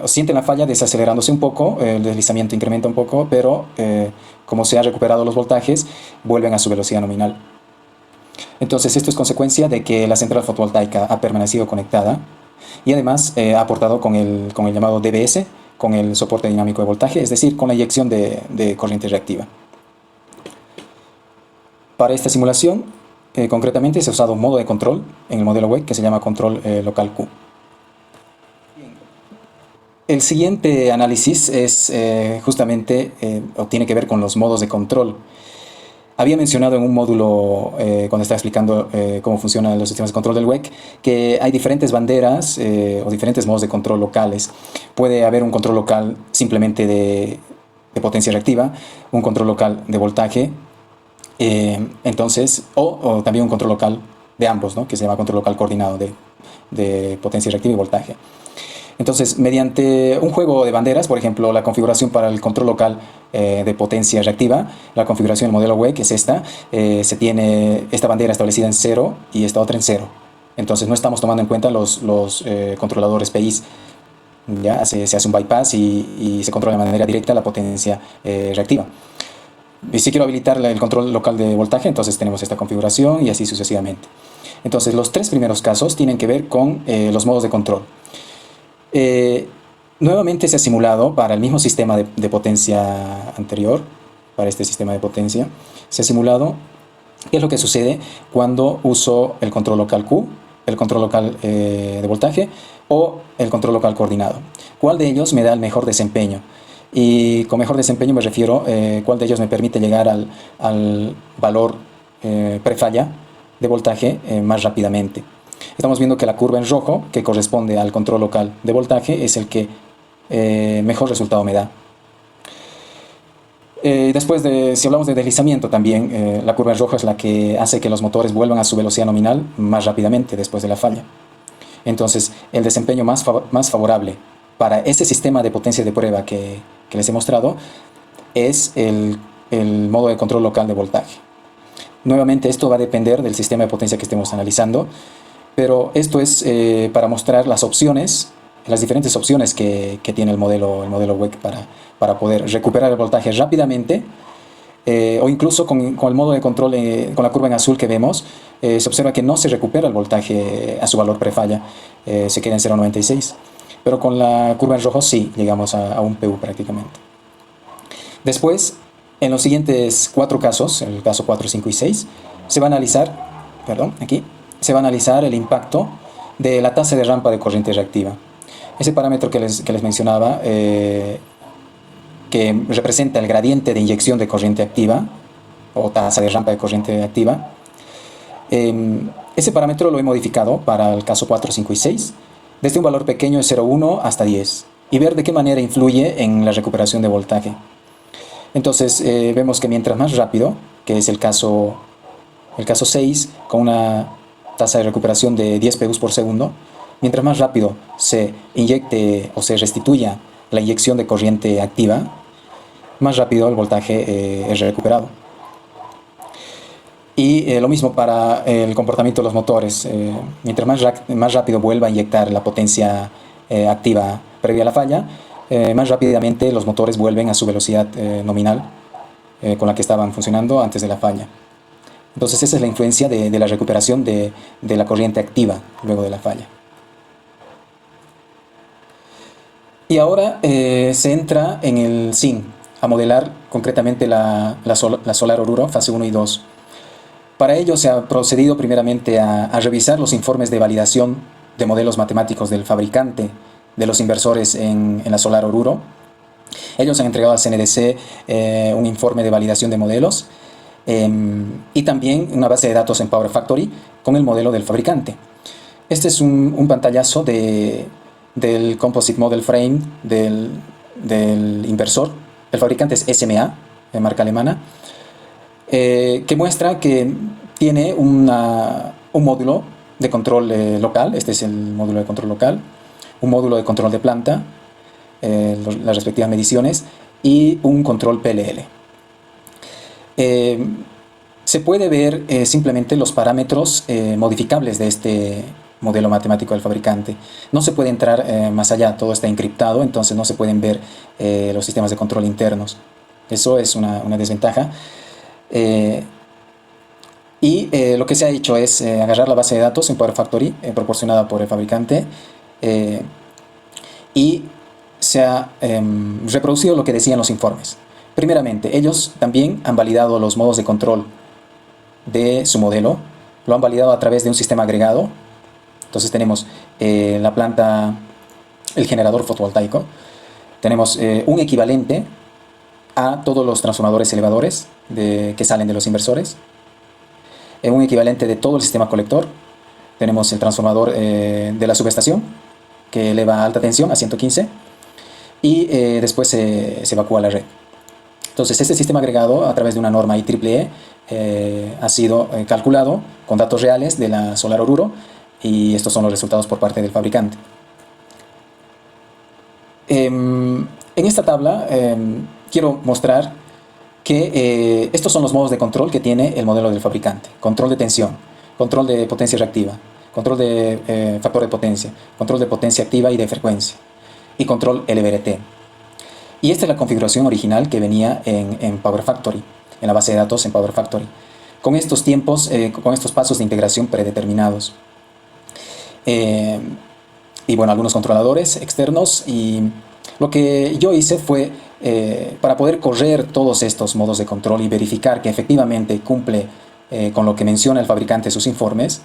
sienten la falla desacelerándose un poco, el deslizamiento incrementa un poco, pero como se han recuperado los voltajes, vuelven a su velocidad nominal. Entonces esto es consecuencia de que la central fotovoltaica ha permanecido conectada y además ha aportado con el llamado DBS, con el soporte dinámico de voltaje, es decir, con la inyección de corriente reactiva. Para esta simulación, concretamente se ha usado un modo de control en el modelo WEC que se llama control local Q. El siguiente análisis es justamente, o tiene que ver con los modos de control. Había mencionado en un módulo, cuando estaba explicando cómo funcionan los sistemas de control del WEC, que hay diferentes banderas o diferentes modos de control locales. Puede haber un control local simplemente de potencia reactiva, un control local de voltaje, o también un control local de ambos, ¿no? Que se llama control local coordinado de potencia reactiva y voltaje. Entonces, mediante un juego de banderas, por ejemplo, la configuración para el control local de potencia reactiva, la configuración del modelo WEC es esta, se tiene esta bandera establecida en 0 y esta otra en 0. Entonces no estamos tomando en cuenta los controladores PIs. Ya se hace un bypass y se controla de manera directa la potencia reactiva. Y si quiero habilitar el control local de voltaje, entonces tenemos esta configuración y así sucesivamente. Entonces los tres primeros casos tienen que ver con los modos de control. Nuevamente se ha simulado para el mismo sistema de potencia anterior, para este sistema de potencia, se ha simulado qué es lo que sucede cuando uso el control local Q, el control local de voltaje o el control local coordinado. ¿Cuál de ellos me da el mejor desempeño? Y con mejor desempeño me refiero cuál de ellos me permite llegar al valor prefalla de voltaje más rápidamente. Estamos viendo que la curva en rojo, que corresponde al control local de voltaje, es el que mejor resultado me da. Después, si hablamos de deslizamiento también, la curva en rojo es la que hace que los motores vuelvan a su velocidad nominal más rápidamente después de la falla. Entonces, el desempeño más favorable para ese sistema de potencia de prueba que les he mostrado es el modo de control local de voltaje. Nuevamente, esto va a depender del sistema de potencia que estemos analizando, pero esto es para mostrar las opciones, las diferentes opciones que tiene el modelo WEC para poder recuperar el voltaje rápidamente, o incluso con el modo de control, con la curva en azul que vemos, se observa que no se recupera el voltaje a su valor prefalla, se queda en 0,96, pero con la curva en rojo sí llegamos a 1 PU prácticamente. Después, en los siguientes 4 casos, el caso 4, 5 y 6, se va a analizar el impacto de la tasa de rampa de corriente reactiva. Ese parámetro que les mencionaba, que representa el gradiente de inyección de corriente activa, o tasa de rampa de corriente activa, ese parámetro lo he modificado para el caso 4, 5 y 6, desde un valor pequeño de 0,1 hasta 10, y ver de qué manera influye en la recuperación de voltaje. Entonces vemos que mientras más rápido, que es el caso 6, con una tasa de recuperación de 10 PU por segundo, mientras más rápido se inyecte o se restituya la inyección de corriente activa, más rápido el voltaje es recuperado. Y lo mismo para el comportamiento de los motores. Mientras más rápido vuelva a inyectar la potencia activa previa a la falla, más rápidamente los motores vuelven a su velocidad nominal con la que estaban funcionando antes de la falla. Entonces esa es la influencia de la recuperación de la corriente activa luego de la falla. Y ahora se entra en el SIN, a modelar concretamente la Solar Oruro fase 1 y 2. Para ello se ha procedido primeramente a revisar los informes de validación de modelos matemáticos del fabricante de los inversores en la Solar Oruro. Ellos han entregado al CNDC un informe de validación de modelos y también una base de datos en Power Factory con el modelo del fabricante. Este es un pantallazo del Composite Model Frame del inversor. El fabricante es SMA, de marca alemana, que muestra que tiene un módulo de control local. Este es el módulo de control local, un módulo de control de planta, las respectivas mediciones, y un control PLL. Se puede ver simplemente los parámetros modificables de este modelo matemático del fabricante. No se puede entrar más allá, todo está encriptado, entonces no se pueden ver los sistemas de control internos. Eso es una desventaja. Lo que se ha hecho es agarrar la base de datos en Power Factory proporcionada por el fabricante y se ha reproducido lo que decían los informes. Primeramente, ellos también han validado los modos de control de su modelo, lo han validado a través de un sistema agregado. Entonces tenemos la planta, el generador fotovoltaico, tenemos un equivalente a todos los transformadores elevadores que salen de los inversores, un equivalente de todo el sistema colector, tenemos el transformador de la subestación que eleva a alta tensión a 115 y después se evacúa la red. Entonces este sistema agregado a través de una norma IEEE ha sido calculado con datos reales de la Solar Oruro y estos son los resultados por parte del fabricante. En esta tabla quiero mostrar que estos son los modos de control que tiene el modelo del fabricante. Control de tensión, control de potencia reactiva, control de factor de potencia, control de potencia activa y de frecuencia y control LVRT. Y esta es la configuración original que venía en Power Factory, en la base de datos en Power Factory, con estos tiempos, con estos pasos de integración predeterminados. Y bueno, algunos controladores externos, y lo que yo hice fue, para poder correr todos estos modos de control y verificar que efectivamente cumple con lo que menciona el fabricante en sus informes,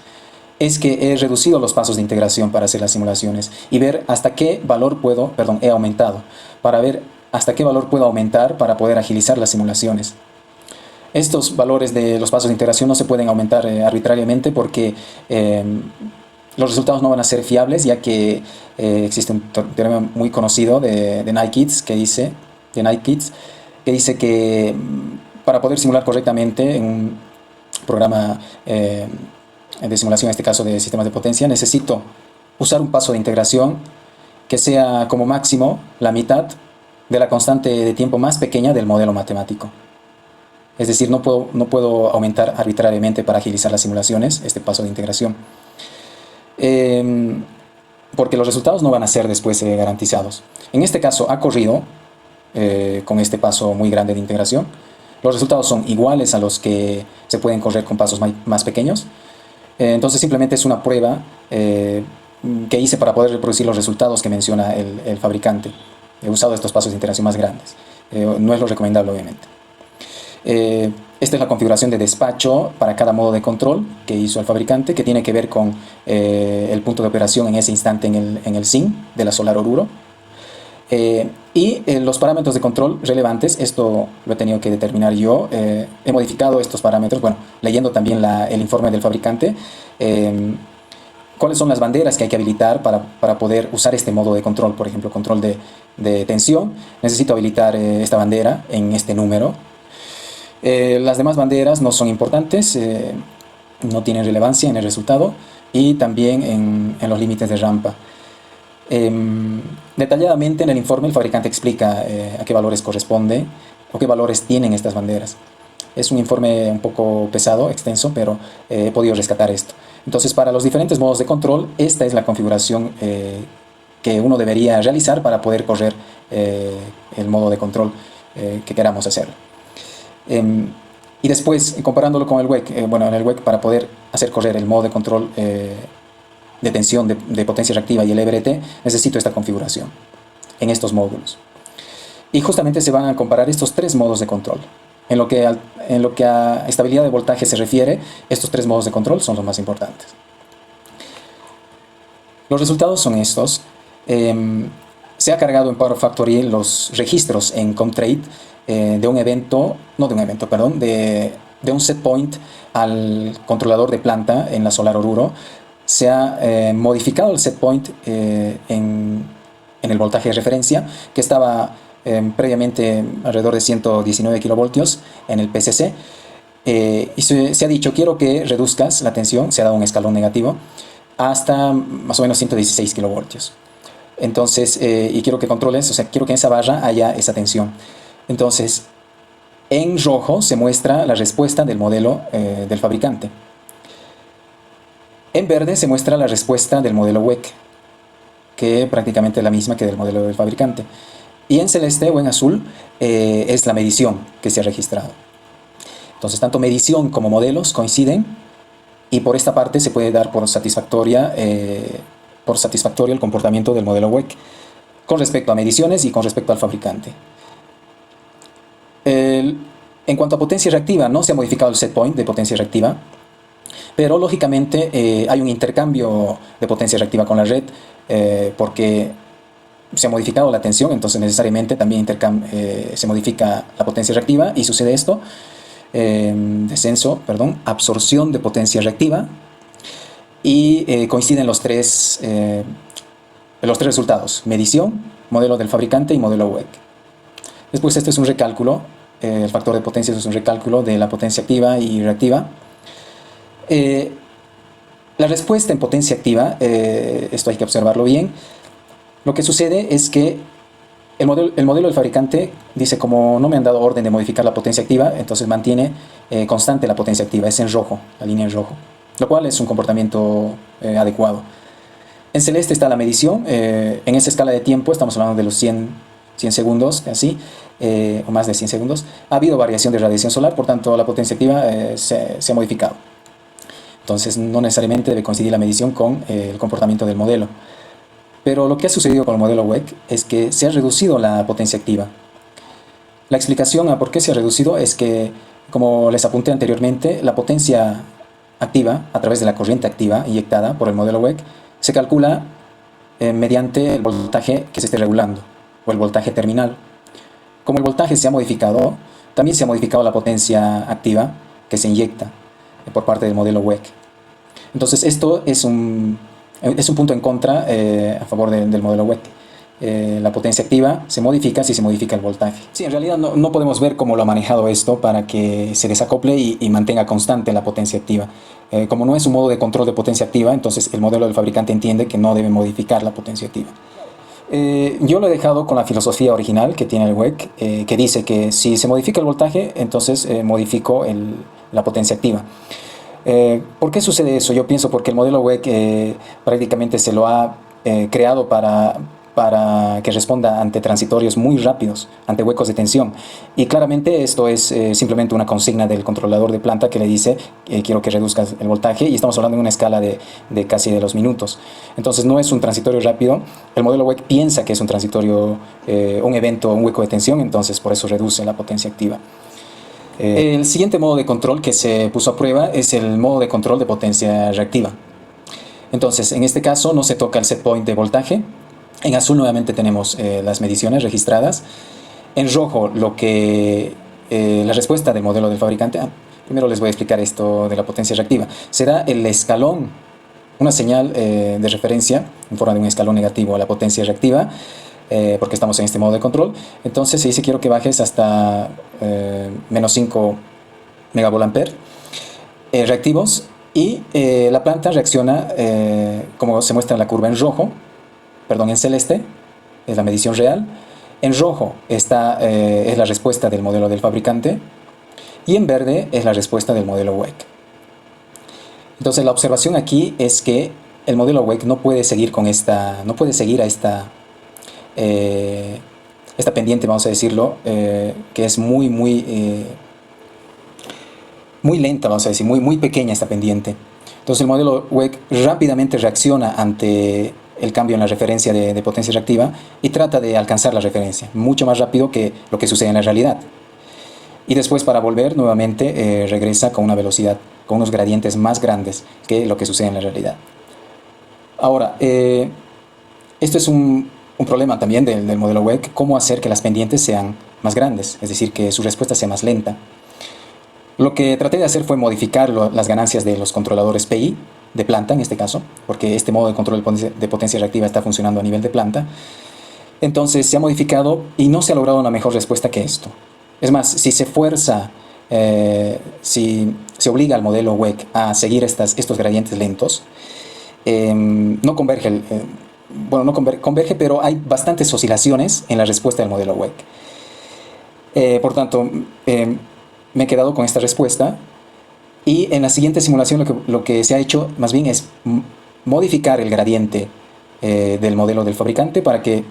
es que he reducido los pasos de integración para hacer las simulaciones y ver hasta qué valor he aumentado, para ver hasta qué valor puedo aumentar para poder agilizar las simulaciones. Estos valores de los pasos de integración no se pueden aumentar arbitrariamente porque los resultados no van a ser fiables, ya que existe un teorema muy conocido de Nyquist que dice que para poder simular correctamente en un programa de simulación, en este caso de sistemas de potencia, necesito usar un paso de integración que sea como máximo la mitad de la constante de tiempo más pequeña del modelo matemático. Es decir, no puedo aumentar arbitrariamente para agilizar las simulaciones este paso de integración. Porque los resultados no van a ser después garantizados. En este caso ha corrido con este paso muy grande de integración. Los resultados son iguales a los que se pueden correr con pasos más pequeños. Entonces simplemente es una prueba que hice para poder reproducir los resultados que menciona el fabricante. He usado estos pasos de integración más grandes. No es lo recomendable, obviamente. Esta es la configuración de despacho para cada modo de control que hizo el fabricante, que tiene que ver con el punto de operación en ese instante en el SIN de la Solar Oruro. Y los parámetros de control relevantes, esto lo he tenido que determinar yo. He modificado estos parámetros, bueno, leyendo también el informe del fabricante. ¿Cuáles son las banderas que hay que habilitar para poder usar este modo de control? Por ejemplo, control de tensión. Necesito habilitar esta bandera en este número. Las demás banderas no son importantes, no tienen relevancia en el resultado, y también en los límites de rampa. Detalladamente en el informe el fabricante explica a qué valores corresponde o qué valores tienen estas banderas. Es un informe un poco pesado, extenso, pero he podido rescatar esto. Entonces, para los diferentes modos de control, esta es la configuración que uno debería realizar para poder correr el modo de control que queramos hacer. Y después, comparándolo con el WEC, bueno, en el WEC, para poder hacer correr el modo de control de tensión, de potencia reactiva y el EBRT, necesito esta configuración en estos módulos. Y justamente se van a comparar estos tres modos de control. En lo que a estabilidad de voltaje se refiere, estos tres modos de control son los más importantes. Los resultados son estos. Se ha cargado en Power Factory los registros en COMTRADE de un set point al controlador de planta en la Solar Oruro. Se ha modificado el set point en el voltaje de referencia, que estaba previamente alrededor de 119 kilovoltios en el PCC. Y se ha dicho, quiero que reduzcas la tensión, se ha dado un escalón negativo, hasta más o menos 116 kilovoltios. Entonces, y quiero que controles, o sea, quiero que en esa barra haya esa tensión. Entonces, en rojo se muestra la respuesta del modelo del fabricante. En verde se muestra la respuesta del modelo WEC, que prácticamente es la misma que del modelo del fabricante. Y en celeste o en azul es la medición que se ha registrado. Entonces, tanto medición como modelos coinciden, y por esta parte se puede dar por satisfactorio el comportamiento del modelo WEC con respecto a mediciones y con respecto al fabricante. En cuanto a potencia reactiva, no se ha modificado el set point de potencia reactiva, pero lógicamente hay un intercambio de potencia reactiva con la red porque se ha modificado la tensión, entonces necesariamente también se modifica la potencia reactiva, y sucede esto: absorción de potencia reactiva, y coinciden los tres resultados: medición, modelo del fabricante y modelo WEC. Después, este es un recálculo, el factor de potencia es un recálculo de la potencia activa y reactiva. La respuesta en potencia activa, esto hay que observarlo bien. Lo que sucede es que el modelo del fabricante dice, como no me han dado orden de modificar la potencia activa, entonces mantiene constante la potencia activa, es en rojo, la línea en rojo, lo cual es un comportamiento adecuado. En celeste está la medición, en esa escala de tiempo estamos hablando de los 100 segundos, así, o más de 100 segundos. Ha habido variación de radiación solar, por tanto la potencia activa se ha modificado. Entonces no necesariamente debe coincidir la medición con el comportamiento del modelo. Pero lo que ha sucedido con el modelo WEC es que se ha reducido la potencia activa. La explicación a por qué se ha reducido es que, como les apunté anteriormente, la potencia activa a través de la corriente activa inyectada por el modelo WEC se calcula mediante el voltaje que se esté regulando, o el voltaje terminal. Como el voltaje se ha modificado, también se ha modificado la potencia activa que se inyecta por parte del modelo WEC. Entonces esto es un punto en contra a favor del modelo WEC. La potencia activa se modifica si se modifica el voltaje. Sí, en realidad no podemos ver cómo lo ha manejado esto para que se desacople y mantenga constante la potencia activa. Como no es un modo de control de potencia activa, entonces el modelo del fabricante entiende que no debe modificar la potencia activa. Yo lo he dejado con la filosofía original que tiene el WEC, que dice que si se modifica el voltaje, entonces modifico la potencia activa. ¿Por qué sucede eso? Yo pienso porque el modelo WEC prácticamente se lo ha creado para que responda ante transitorios muy rápidos, ante huecos de tensión. Y claramente esto es simplemente una consigna del controlador de planta que le dice quiero que reduzcas el voltaje, y estamos hablando de una escala de casi de los minutos. Entonces no es un transitorio rápido. El modelo WEC piensa que es un transitorio, un evento, un hueco de tensión, entonces por eso reduce la potencia activa. El siguiente modo de control que se puso a prueba es el modo de control de potencia reactiva. Entonces, en este caso no se toca el set point de voltaje. En azul nuevamente tenemos las mediciones registradas. En rojo la respuesta del modelo del fabricante. Primero les voy a explicar esto de la potencia reactiva. Se da el escalón, una señal de referencia en forma de un escalón negativo a la potencia reactiva, porque estamos en este modo de control. Entonces se dice quiero que bajes hasta menos 5 megavolt-ampere reactivos, y la planta reacciona como se muestra en la curva en celeste es la medición real, en rojo es la respuesta del modelo del fabricante, y en verde es la respuesta del modelo WEC. Entonces la observación aquí es que el modelo WEC no puede seguir a esta pendiente, vamos a decirlo, que es muy lenta, vamos a decir, muy pequeña esta pendiente. Entonces el modelo WEC rápidamente reacciona ante el cambio en la referencia de potencia reactiva y trata de alcanzar la referencia mucho más rápido que lo que sucede en la realidad. y después para volver nuevamente regresa con una velocidad, con unos gradientes más grandes que lo que sucede en la realidad. Ahora, esto es un problema también del modelo WEG, cómo hacer que las pendientes sean más grandes, es decir, que su respuesta sea más lenta. Lo que traté de hacer fue modificar las ganancias de los controladores PI, de planta en este caso, porque este modo de control de potencia reactiva está funcionando a nivel de planta. Entonces se ha modificado y no se ha logrado una mejor respuesta que esto. Es más, si se fuerza, si se obliga al modelo WEG a seguir estos gradientes lentos, no converge, bueno, no converge, pero hay bastantes oscilaciones en la respuesta del modelo WEG. Por tanto, me he quedado con esta respuesta y en la siguiente simulación lo que se ha hecho más bien es modificar el gradiente del modelo del fabricante para que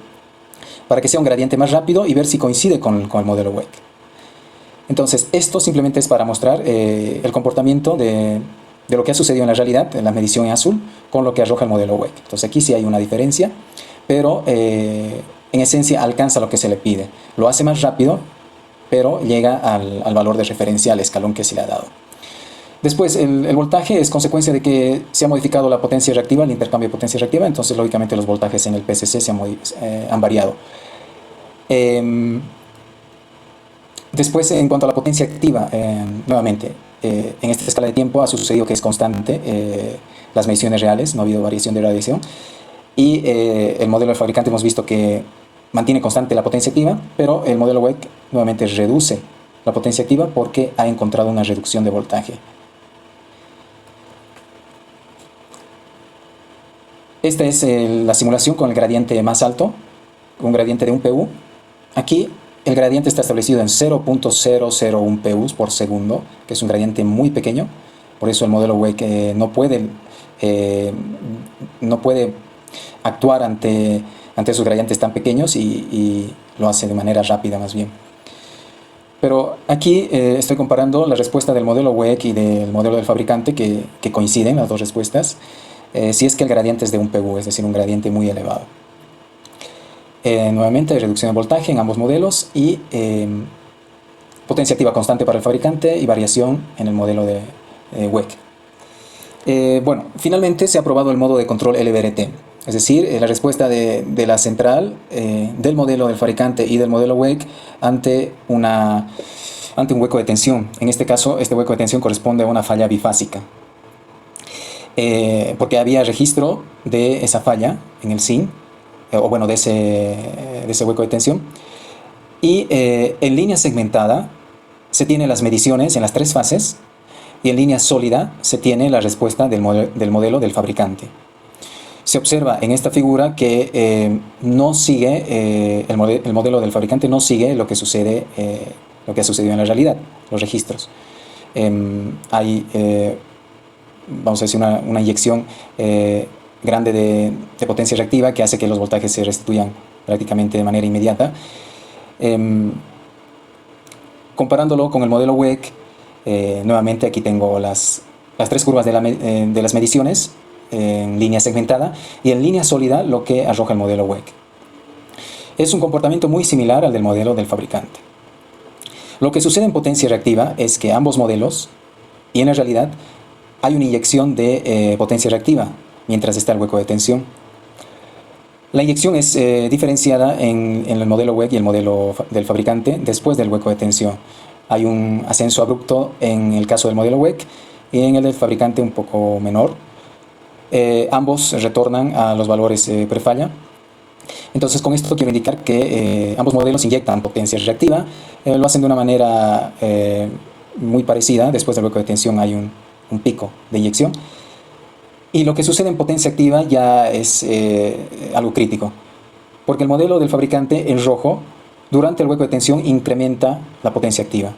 sea un gradiente más rápido y ver si coincide con el modelo WEG. Entonces, esto simplemente es para mostrar el comportamiento de lo que ha sucedido en la realidad, en la medición en azul, con lo que arroja el modelo WEG. Entonces aquí sí hay una diferencia, pero en esencia alcanza lo que se le pide. Lo hace más rápido, pero llega al valor de referencia, al escalón que se le ha dado. Después, el voltaje es consecuencia de que se ha modificado la potencia reactiva, el intercambio de potencia reactiva, entonces lógicamente los voltajes en el PSC han variado. Después, en cuanto a la potencia activa, nuevamente, en esta escala de tiempo ha sucedido que es constante las mediciones reales, no ha habido variación de radiación, y el modelo del fabricante hemos visto que mantiene constante la potencia activa, pero el modelo WEG nuevamente reduce la potencia activa porque ha encontrado una reducción de voltaje. Esta es la simulación con el gradiente más alto, un gradiente de 1 PU. Aquí el gradiente está establecido en 0.001 PUs por segundo, que es un gradiente muy pequeño. Por eso el modelo WEG no puede actuar ante esos gradientes tan pequeños y lo hace de manera rápida más bien. Pero aquí estoy comparando la respuesta del modelo WEG y del modelo del fabricante, que coinciden las dos respuestas, si es que el gradiente es de 1 PU, es decir, un gradiente muy elevado. Nuevamente hay reducción de voltaje en ambos modelos y potencia activa constante para el fabricante y variación en el modelo de WEG. Bueno, finalmente se ha aprobado el modo de control LVRT, es decir, la respuesta de la central del modelo del fabricante y del modelo WEG ante un hueco de tensión. En este caso, este hueco de tensión corresponde a una falla bifásica, porque había registro de esa falla en el SIN, o bueno, de ese hueco de tensión, y en línea segmentada se tienen las mediciones en las 3 fases, y en línea sólida se tiene la respuesta del modelo del fabricante. Se observa en esta figura que no sigue, el modelo del fabricante no sigue lo que ha sucedido en la realidad, los registros. Hay, vamos a decir, una inyección grande de potencia reactiva que hace que los voltajes se restituyan prácticamente de manera inmediata. Comparándolo con el modelo WEG, nuevamente aquí tengo las 3 curvas de las mediciones en línea segmentada y en línea sólida lo que arroja el modelo WEG. Es un comportamiento muy similar al del modelo del fabricante. Lo que sucede en potencia reactiva es que ambos modelos, y en la realidad, hay una inyección de potencia reactiva mientras está el hueco de tensión. La inyección es diferenciada en el modelo WEG y el modelo del fabricante después del hueco de tensión. Hay un ascenso abrupto en el caso del modelo WEG y en el del fabricante un poco menor. Ambos retornan a los valores prefalla. Entonces, con esto quiero indicar que ambos modelos inyectan potencia reactiva, lo hacen de una manera muy parecida. Después del hueco de tensión hay un pico de inyección. Y lo que sucede en potencia activa ya es algo crítico, porque el modelo del fabricante en rojo, durante el hueco de tensión, incrementa la potencia activa.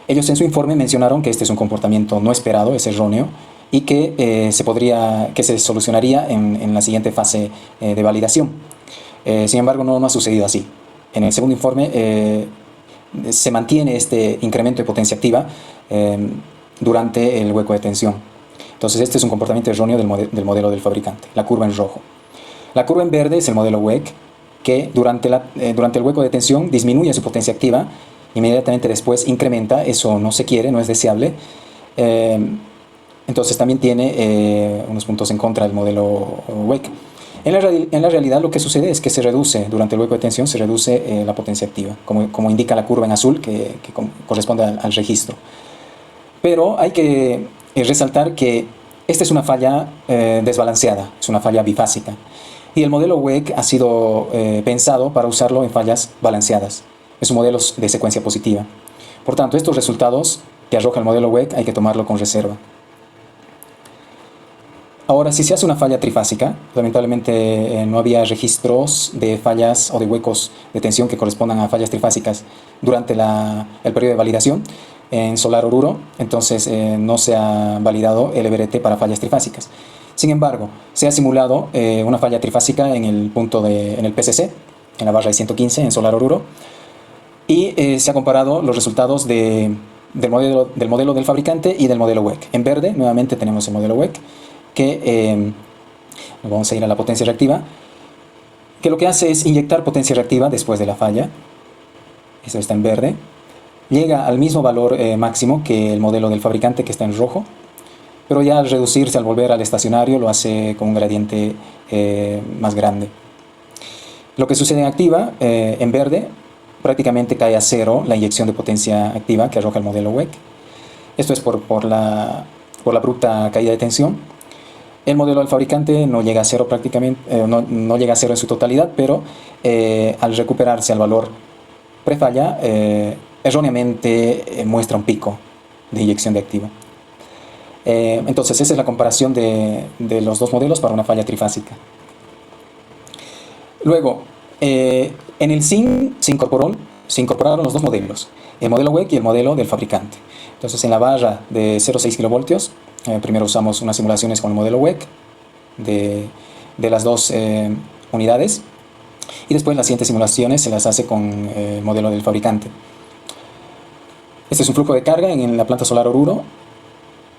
Ellos en su informe mencionaron que este es un comportamiento no esperado, es erróneo, y que se solucionaría en la siguiente fase de validación. Sin embargo, no ha sucedido así. En el segundo informe se mantiene este incremento de potencia activa durante el hueco de tensión. Entonces este es un comportamiento erróneo del modelo del fabricante, la curva en rojo. La curva en verde es el modelo WEG, que durante el hueco de tensión disminuye su potencia activa inmediatamente después incrementa, eso no se quiere, no es deseable. Entonces también tiene unos puntos en contra del modelo WEC. En la realidad lo que sucede es que se reduce, durante el hueco de tensión, se reduce la potencia activa, como indica la curva en azul que corresponde al registro. Pero hay que resaltar que esta es una falla desbalanceada, es una falla bifásica. Y el modelo WEC ha sido pensado para usarlo en fallas balanceadas. Es un modelo de secuencia positiva. Por tanto, estos resultados que arroja el modelo WEC hay que tomarlo con reserva. Ahora, si se hace una falla trifásica, lamentablemente no había registros de fallas o de huecos de tensión que correspondan a fallas trifásicas durante el periodo de validación en solar oruro, entonces no se ha validado el EBRT para fallas trifásicas. Sin embargo, se ha simulado una falla trifásica en el en el PCC, en la barra de 115 en solar oruro, y se ha comparado los resultados del modelo del fabricante y del modelo WEC. En verde, nuevamente tenemos el modelo WEC, que vamos a ir a la potencia reactiva, que lo que hace es inyectar potencia reactiva después de la falla. Eso está en verde. Llega al mismo valor máximo que el modelo del fabricante, que está en rojo, pero ya al reducirse, al volver al estacionario, lo hace con un gradiente más grande. Lo que sucede en activa, en verde, prácticamente cae a cero la inyección de potencia activa que arroja el modelo WEC. Esto es por la abrupta caída de tensión. El modelo del fabricante no llega a cero prácticamente, no llega a cero en su totalidad, pero al recuperarse al valor prefalla, erróneamente muestra un pico de inyección de activa. Entonces, esa es la comparación de los dos modelos para una falla trifásica. Luego, en el SIN se incorporaron los dos modelos, el modelo WEC y el modelo del fabricante. Entonces, en la barra de 0,6 kilovoltios, primero usamos unas simulaciones con el modelo WEC de las dos unidades, y después las siguientes simulaciones se las hace con el modelo del fabricante. Este es un flujo de carga en la planta solar Oruro,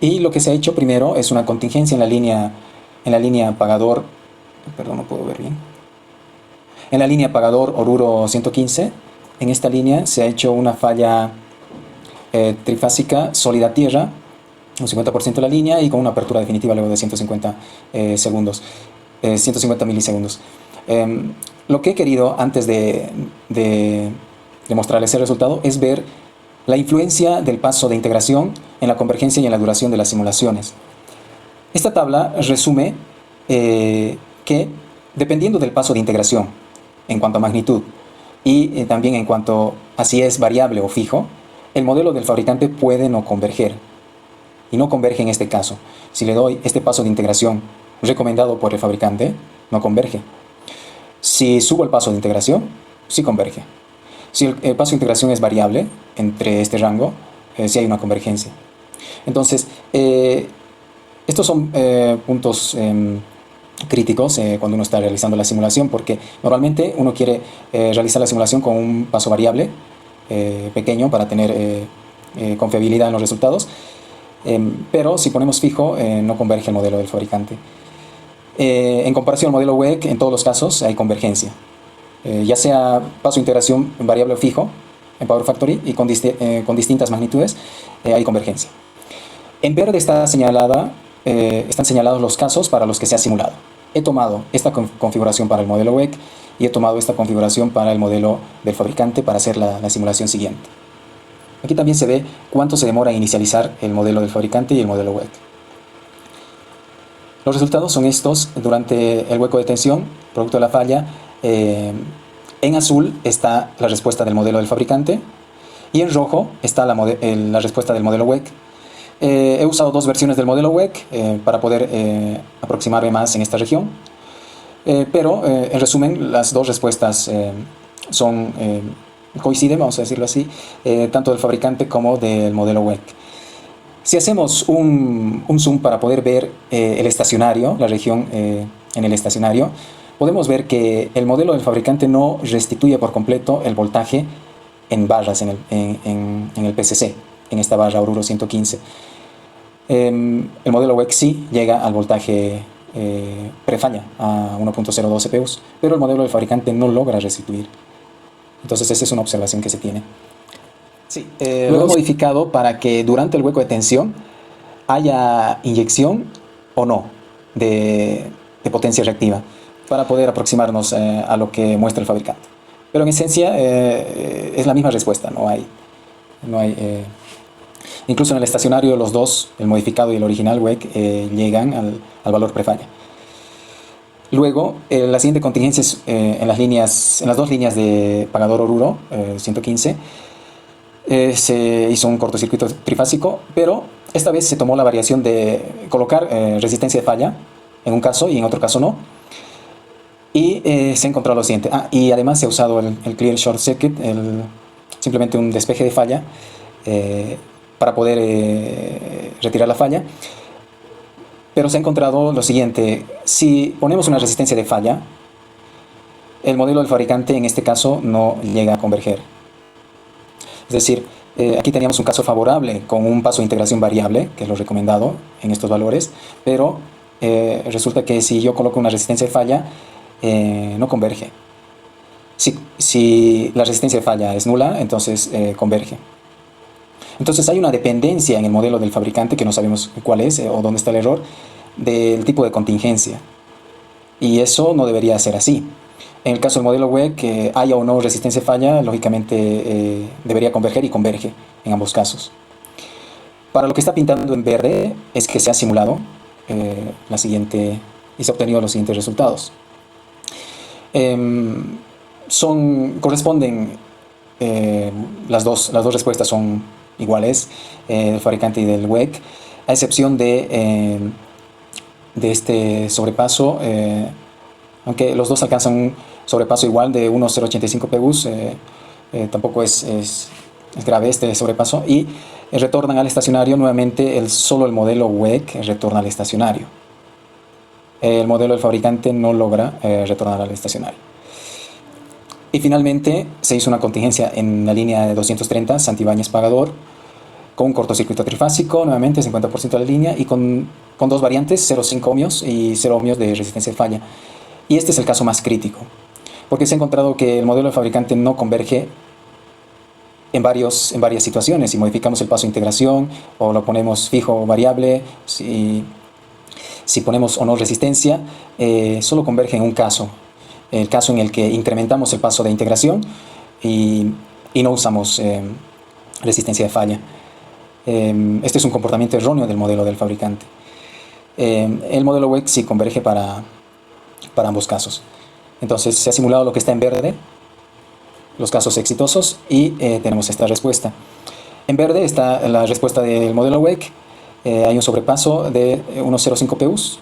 y lo que se ha hecho primero es una contingencia en la línea apagador, perdón, no puedo ver bien, en la línea apagador Oruro 115. En esta línea se ha hecho una falla trifásica sólida tierra, un 50% de la línea, y con una apertura definitiva luego de 150 milisegundos. Lo que he querido antes de mostrar ese resultado es ver la influencia del paso de integración en la convergencia y en la duración de las simulaciones. Esta tabla resume que dependiendo del paso de integración en cuanto a magnitud y también en cuanto a si es variable o fijo, el modelo del fabricante puede no converger. Y no converge en este caso. Si le doy este paso de integración recomendado por el fabricante, no converge. Si subo el paso de integración, sí converge. Si el paso de integración es variable entre este rango, sí hay una convergencia. Entonces, estos son puntos críticos cuando uno está realizando la simulación, porque normalmente uno quiere realizar la simulación con un paso variable pequeño para tener confiabilidad en los resultados. Pero si ponemos fijo, no converge el modelo del fabricante. En comparación al modelo WEC, en todos los casos hay convergencia. Ya sea paso de integración variable o fijo en Power Factory y con distintas magnitudes, hay convergencia. En verde están señalados los casos para los que se ha simulado. He tomado esta configuración para el modelo WEC y he tomado esta configuración para el modelo del fabricante para hacer la simulación siguiente. Aquí también se ve cuánto se demora en inicializar el modelo del fabricante y el modelo WEC. Los resultados son estos durante el hueco de tensión, producto de la falla. En azul está la respuesta del modelo del fabricante y en rojo está la respuesta del modelo WEC. He usado dos versiones del modelo WEC para poder aproximarme más en esta región, pero en resumen las dos respuestas coinciden, vamos a decirlo así, tanto del fabricante como del modelo WEC. Si hacemos un zoom para poder ver el estacionario, la región en el estacionario, podemos ver que el modelo del fabricante no restituye por completo el voltaje en barras en el PCC, en esta barra Oruro 115. El modelo WEC sí llega al voltaje prefalla, a 1.02 CPUs, pero el modelo del fabricante no logra restituir. Entonces esa es una observación que se tiene. Sí, lo he modificado para que durante el hueco de tensión haya inyección o no de potencia reactiva para poder aproximarnos a lo que muestra el fabricante. Pero en esencia es la misma respuesta, no hay incluso en el estacionario los dos, el modificado y el original WEC, llegan al valor prefalla. Luego, la siguiente contingencia es en las dos líneas de pagador Oruro 115. Se hizo un cortocircuito trifásico, pero esta vez se tomó la variación de colocar resistencia de falla en un caso y en otro caso no. Y se encontró lo siguiente. Y además se ha usado el clear short circuit, simplemente un despeje de falla para poder retirar la falla. Pero se ha encontrado lo siguiente: si ponemos una resistencia de falla, el modelo del fabricante en este caso no llega a converger. Es decir, aquí teníamos un caso favorable con un paso de integración variable, que es lo recomendado en estos valores, pero resulta que si yo coloco una resistencia de falla, no converge. Si la resistencia de falla es nula, entonces converge. Entonces hay una dependencia en el modelo del fabricante, que no sabemos cuál es o dónde está el error, del tipo de contingencia. Y eso no debería ser así. En el caso del modelo WEC, que haya o no resistencia de falla, lógicamente debería converger y converge en ambos casos. Para lo que está pintando en verde es que se ha simulado la siguiente y se ha obtenido los siguientes resultados. Corresponden las dos respuestas son iguales, del fabricante y del WEC, a excepción de este sobrepaso, aunque los dos alcanzan un sobrepaso igual de 1,085 PUs, tampoco es grave este sobrepaso, y retornan al estacionario. Nuevamente solo el modelo WEC retorna al estacionario. El modelo del fabricante no logra retornar al estacionario. Y finalmente se hizo una contingencia en la línea de 230 Santibáñez Pagador, con un cortocircuito trifásico, nuevamente 50% de la línea, y con dos variantes, 0,5 ohmios y 0 ohmios de resistencia de falla. Y este es el caso más crítico, porque se ha encontrado que el modelo del fabricante no converge en varias situaciones. Si modificamos el paso de integración o lo ponemos fijo o variable, si ponemos o no resistencia, solo converge en un caso, el caso en el que incrementamos el paso de integración y no usamos resistencia de falla. Este es un comportamiento erróneo del modelo del fabricante. El modelo WEC sí converge para ambos casos. Entonces se ha simulado lo que está en verde, los casos exitosos, y tenemos esta respuesta. En verde está la respuesta del modelo WEC. Hay un sobrepaso de 1,05 PUs,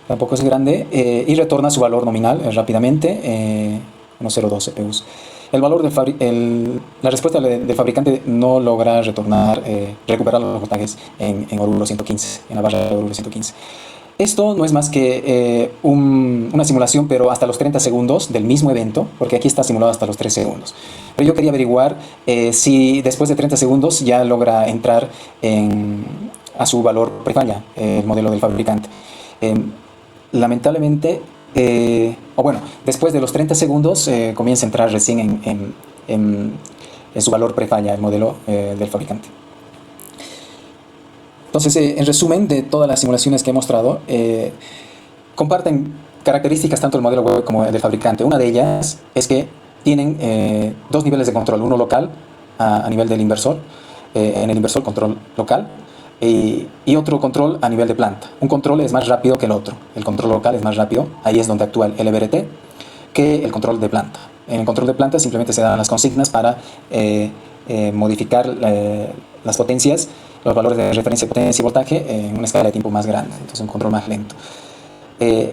tampoco es grande, y retorna su valor nominal rápidamente, 1,012 PUs. El valor la respuesta del fabricante no logra recuperar los voltajes en Oruro 115, en la barra de Oruro 115. Esto no es más que una simulación, pero hasta los 30 segundos del mismo evento, porque aquí está simulado hasta los 3 segundos. Pero yo quería averiguar si después de 30 segundos ya logra entrar a su valor prefalla, el modelo del fabricante. Lamentablemente, después de los 30 segundos comienza a entrar recién en su valor prefalla, el modelo del fabricante. Entonces, en resumen, de todas las simulaciones que he mostrado, comparten características tanto del modelo WEC como del fabricante. Una de ellas es que tienen dos niveles de control, uno local a nivel del inversor, en el inversor control local, y otro control a nivel de planta. Un control es más rápido que el otro. El control local es más rápido, ahí es donde actúa el LVRT, que el control de planta. En el control de planta simplemente se dan las consignas para modificar las potencias, los valores de referencia de potencia y voltaje en una escala de tiempo más grande, entonces un control más lento.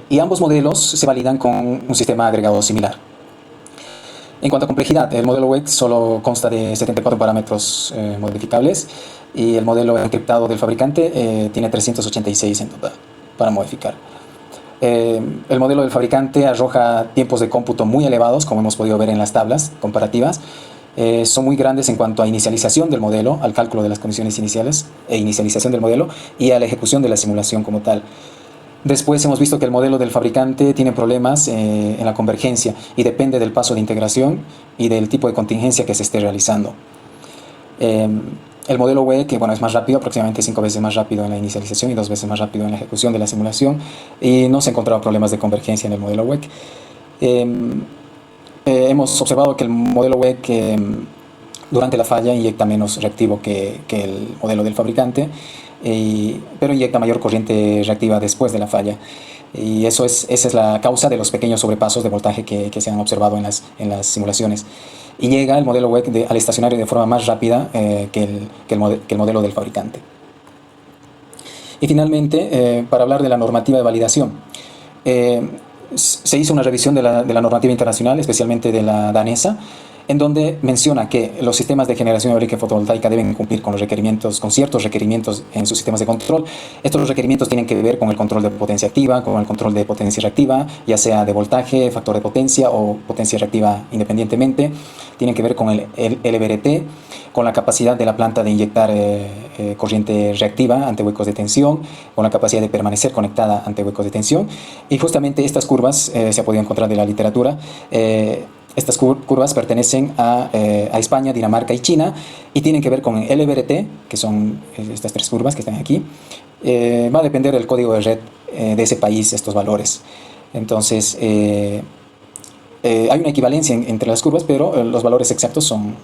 Y ambos modelos se validan con un sistema agregado similar. En cuanto a complejidad, el modelo WEC solo consta de 74 parámetros modificables, y el modelo encriptado del fabricante tiene 386 en total para modificar. El modelo del fabricante arroja tiempos de cómputo muy elevados, como hemos podido ver en las tablas comparativas. Son muy grandes en cuanto a inicialización del modelo, al cálculo de las condiciones iniciales e inicialización del modelo, y a la ejecución de la simulación como tal. Después hemos visto que el modelo del fabricante tiene problemas en la convergencia, y depende del paso de integración y del tipo de contingencia que se esté realizando. Eh, el modelo WEC, que bueno, es más rápido, aproximadamente 5 veces más rápido en la inicialización y 2 veces más rápido en la ejecución de la simulación, y no se han encontrado problemas de convergencia en el modelo WEC. Eh, hemos observado que el modelo WEC durante la falla inyecta menos reactivo que el modelo del fabricante, pero inyecta mayor corriente reactiva después de la falla. Y esa es la causa de los pequeños sobrepasos de voltaje que se han observado en las simulaciones. Y llega el modelo WEC al estacionario de forma más rápida que el modelo del fabricante. Y finalmente, para hablar de la normativa de validación, se hizo una revisión de la normativa internacional, especialmente de la danesa, en donde menciona que los sistemas de generación eólica y fotovoltaica deben cumplir con los requerimientos, con ciertos requerimientos en sus sistemas de control. Estos requerimientos tienen que ver con el control de potencia activa, con el control de potencia reactiva, ya sea de voltaje, factor de potencia o potencia reactiva independientemente. Tienen que ver con el LVRT, con la capacidad de la planta de inyectar corriente reactiva ante huecos de tensión, con la capacidad de permanecer conectada ante huecos de tensión. Y justamente estas curvas se ha podido encontrar de la literatura. Estas curvas pertenecen a España, Dinamarca y China, y tienen que ver con el LVRT, que son estas 3 curvas que están aquí. Va a depender del código de red de ese país, estos valores. Entonces, hay una equivalencia entre las curvas, pero los valores exactos son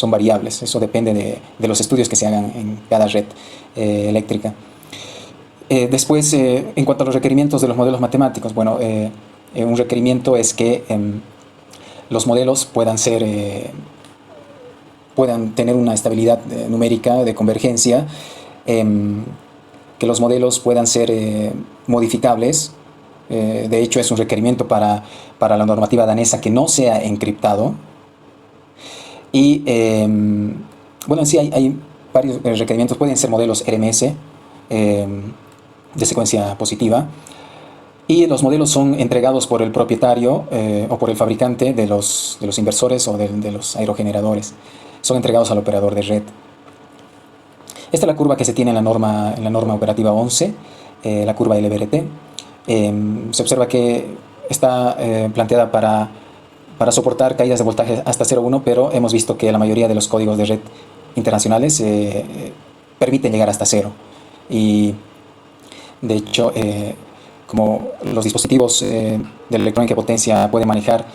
variables. Eso depende de los estudios que se hagan en cada red eléctrica. Después, en cuanto a los requerimientos de los modelos matemáticos, bueno, un requerimiento es que los modelos puedan tener una estabilidad numérica de convergencia, que los modelos puedan ser modificables. De hecho, es un requerimiento para la normativa danesa que no sea encriptado. Y bueno, en sí hay varios requerimientos. Pueden ser modelos RMS de secuencia positiva. Y los modelos son entregados por el propietario o por el fabricante de los inversores o de los aerogeneradores. Son entregados al operador de red. Esta es la curva que se tiene en la norma operativa 11, la curva LVRT. Se observa que está planteada para soportar caídas de voltaje hasta 0,1, pero hemos visto que la mayoría de los códigos de red internacionales permiten llegar hasta 0. Y de hecho, como los dispositivos de electrónica de potencia pueden manejar,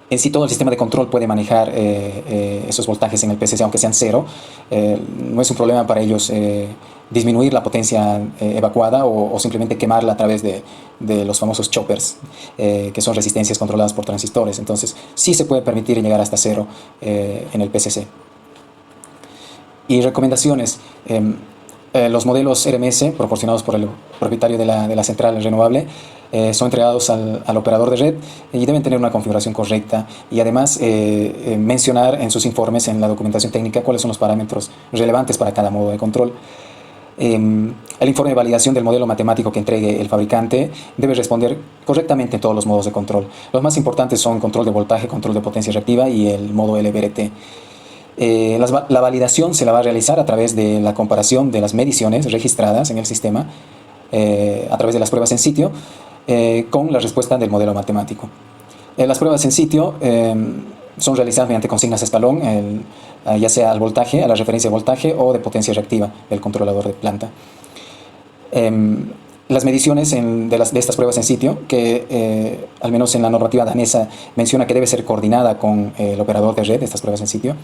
en sí todo el sistema de control puede manejar esos voltajes en el PCC, aunque sean 0, no es un problema para ellos disminuir la potencia evacuada o simplemente quemarla a través de los famosos choppers, que son resistencias controladas por transistores. Entonces sí se puede permitir llegar hasta 0 en el PCC. Y recomendaciones. Los modelos RMS proporcionados por el propietario de la central renovable son entregados al operador de red y deben tener una configuración correcta, y además mencionar en sus informes, en la documentación técnica, cuáles son los parámetros relevantes para cada modo de control. El informe de validación del modelo matemático que entregue el fabricante debe responder correctamente en todos los modos de control. Los más importantes son control de voltaje, control de potencia reactiva y el modo LVRT. La validación se la va a realizar a través de la comparación de las mediciones registradas en el sistema, a través de las pruebas en sitio, con la respuesta del modelo matemático. Las pruebas en sitio son realizadas mediante consignas a escalón, ya sea al voltaje, a la referencia de voltaje o de potencia reactiva del controlador de planta. Las mediciones de estas pruebas en sitio, que al menos en la normativa danesa menciona que debe ser coordinada con el operador de red de estas pruebas en sitio,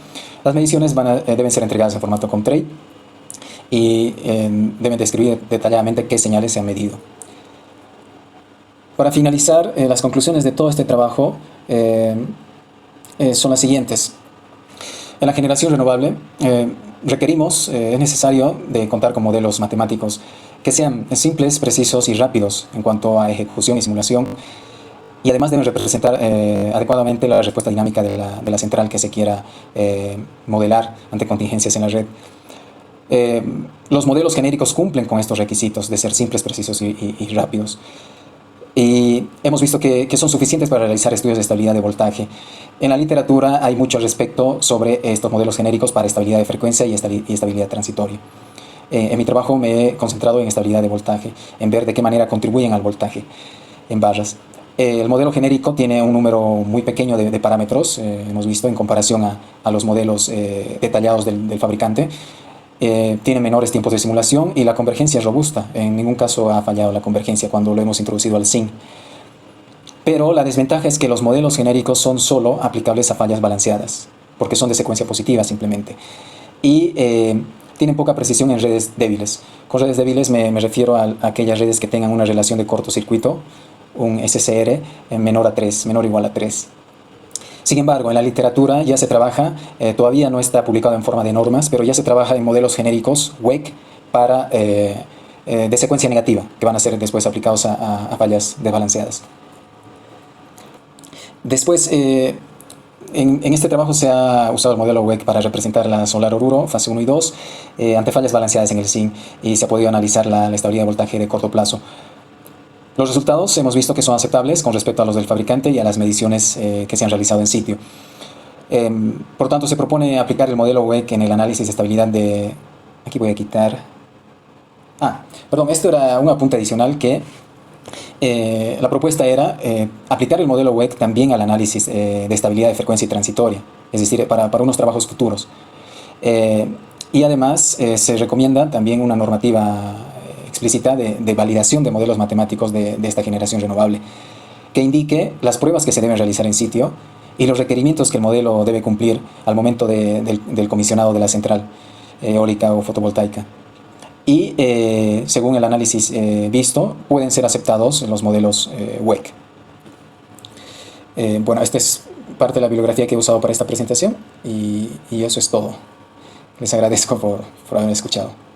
las mediciones deben ser entregadas en formato COMTRADE y deben describir detalladamente qué señales se han medido. Para finalizar, las conclusiones de todo este trabajo son las siguientes. En la generación renovable requerimos, es necesario de contar con modelos matemáticos que sean simples, precisos y rápidos en cuanto a ejecución y simulación, y además deben representar adecuadamente la respuesta dinámica de la central que se quiera modelar ante contingencias en la red. Los modelos genéricos cumplen con estos requisitos de ser simples, precisos y rápidos. Y hemos visto que son suficientes para realizar estudios de estabilidad de voltaje. En la literatura hay mucho al respecto sobre estos modelos genéricos para estabilidad de frecuencia y estabilidad transitoria. En mi trabajo me he concentrado en estabilidad de voltaje, en ver de qué manera contribuyen al voltaje en barras. El modelo genérico tiene un número muy pequeño de parámetros, hemos visto, en comparación a los modelos detallados del fabricante. Tiene menores tiempos de simulación y la convergencia es robusta. En ningún caso ha fallado la convergencia cuando lo hemos introducido al SIM. Pero la desventaja es que los modelos genéricos son solo aplicables a fallas balanceadas, porque son de secuencia positiva simplemente. Y tienen poca precisión en redes débiles. Con redes débiles me refiero a aquellas redes que tengan una relación de cortocircuito, un SCR menor o igual a 3. Sin embargo, en la literatura ya se trabaja, todavía no está publicado en forma de normas, pero ya se trabaja en modelos genéricos WEC para, de secuencia negativa, que van a ser después aplicados a fallas desbalanceadas. Después, en este trabajo se ha usado el modelo WEC para representar la solar Oruro, fase 1 y 2, ante fallas balanceadas en el SIM, y se ha podido analizar la estabilidad de voltaje de corto plazo. Los resultados hemos visto que son aceptables con respecto a los del fabricante y a las mediciones que se han realizado en sitio. Por tanto, se propone aplicar el modelo WEC en el análisis de estabilidad de... Aquí voy a quitar... perdón, esto era un apunte adicional que la propuesta era aplicar el modelo WEC también al análisis de estabilidad de frecuencia y transitoria, es decir, para unos trabajos futuros. Y además se recomienda también una normativa explícita de validación de modelos matemáticos de esta generación renovable, que indique las pruebas que se deben realizar en sitio y los requerimientos que el modelo debe cumplir al momento del comisionado de la central eólica o fotovoltaica. Y según el análisis visto, pueden ser aceptados los modelos WEC. Bueno, esta es parte de la bibliografía que he usado para esta presentación y eso es todo. Les agradezco por haberme escuchado.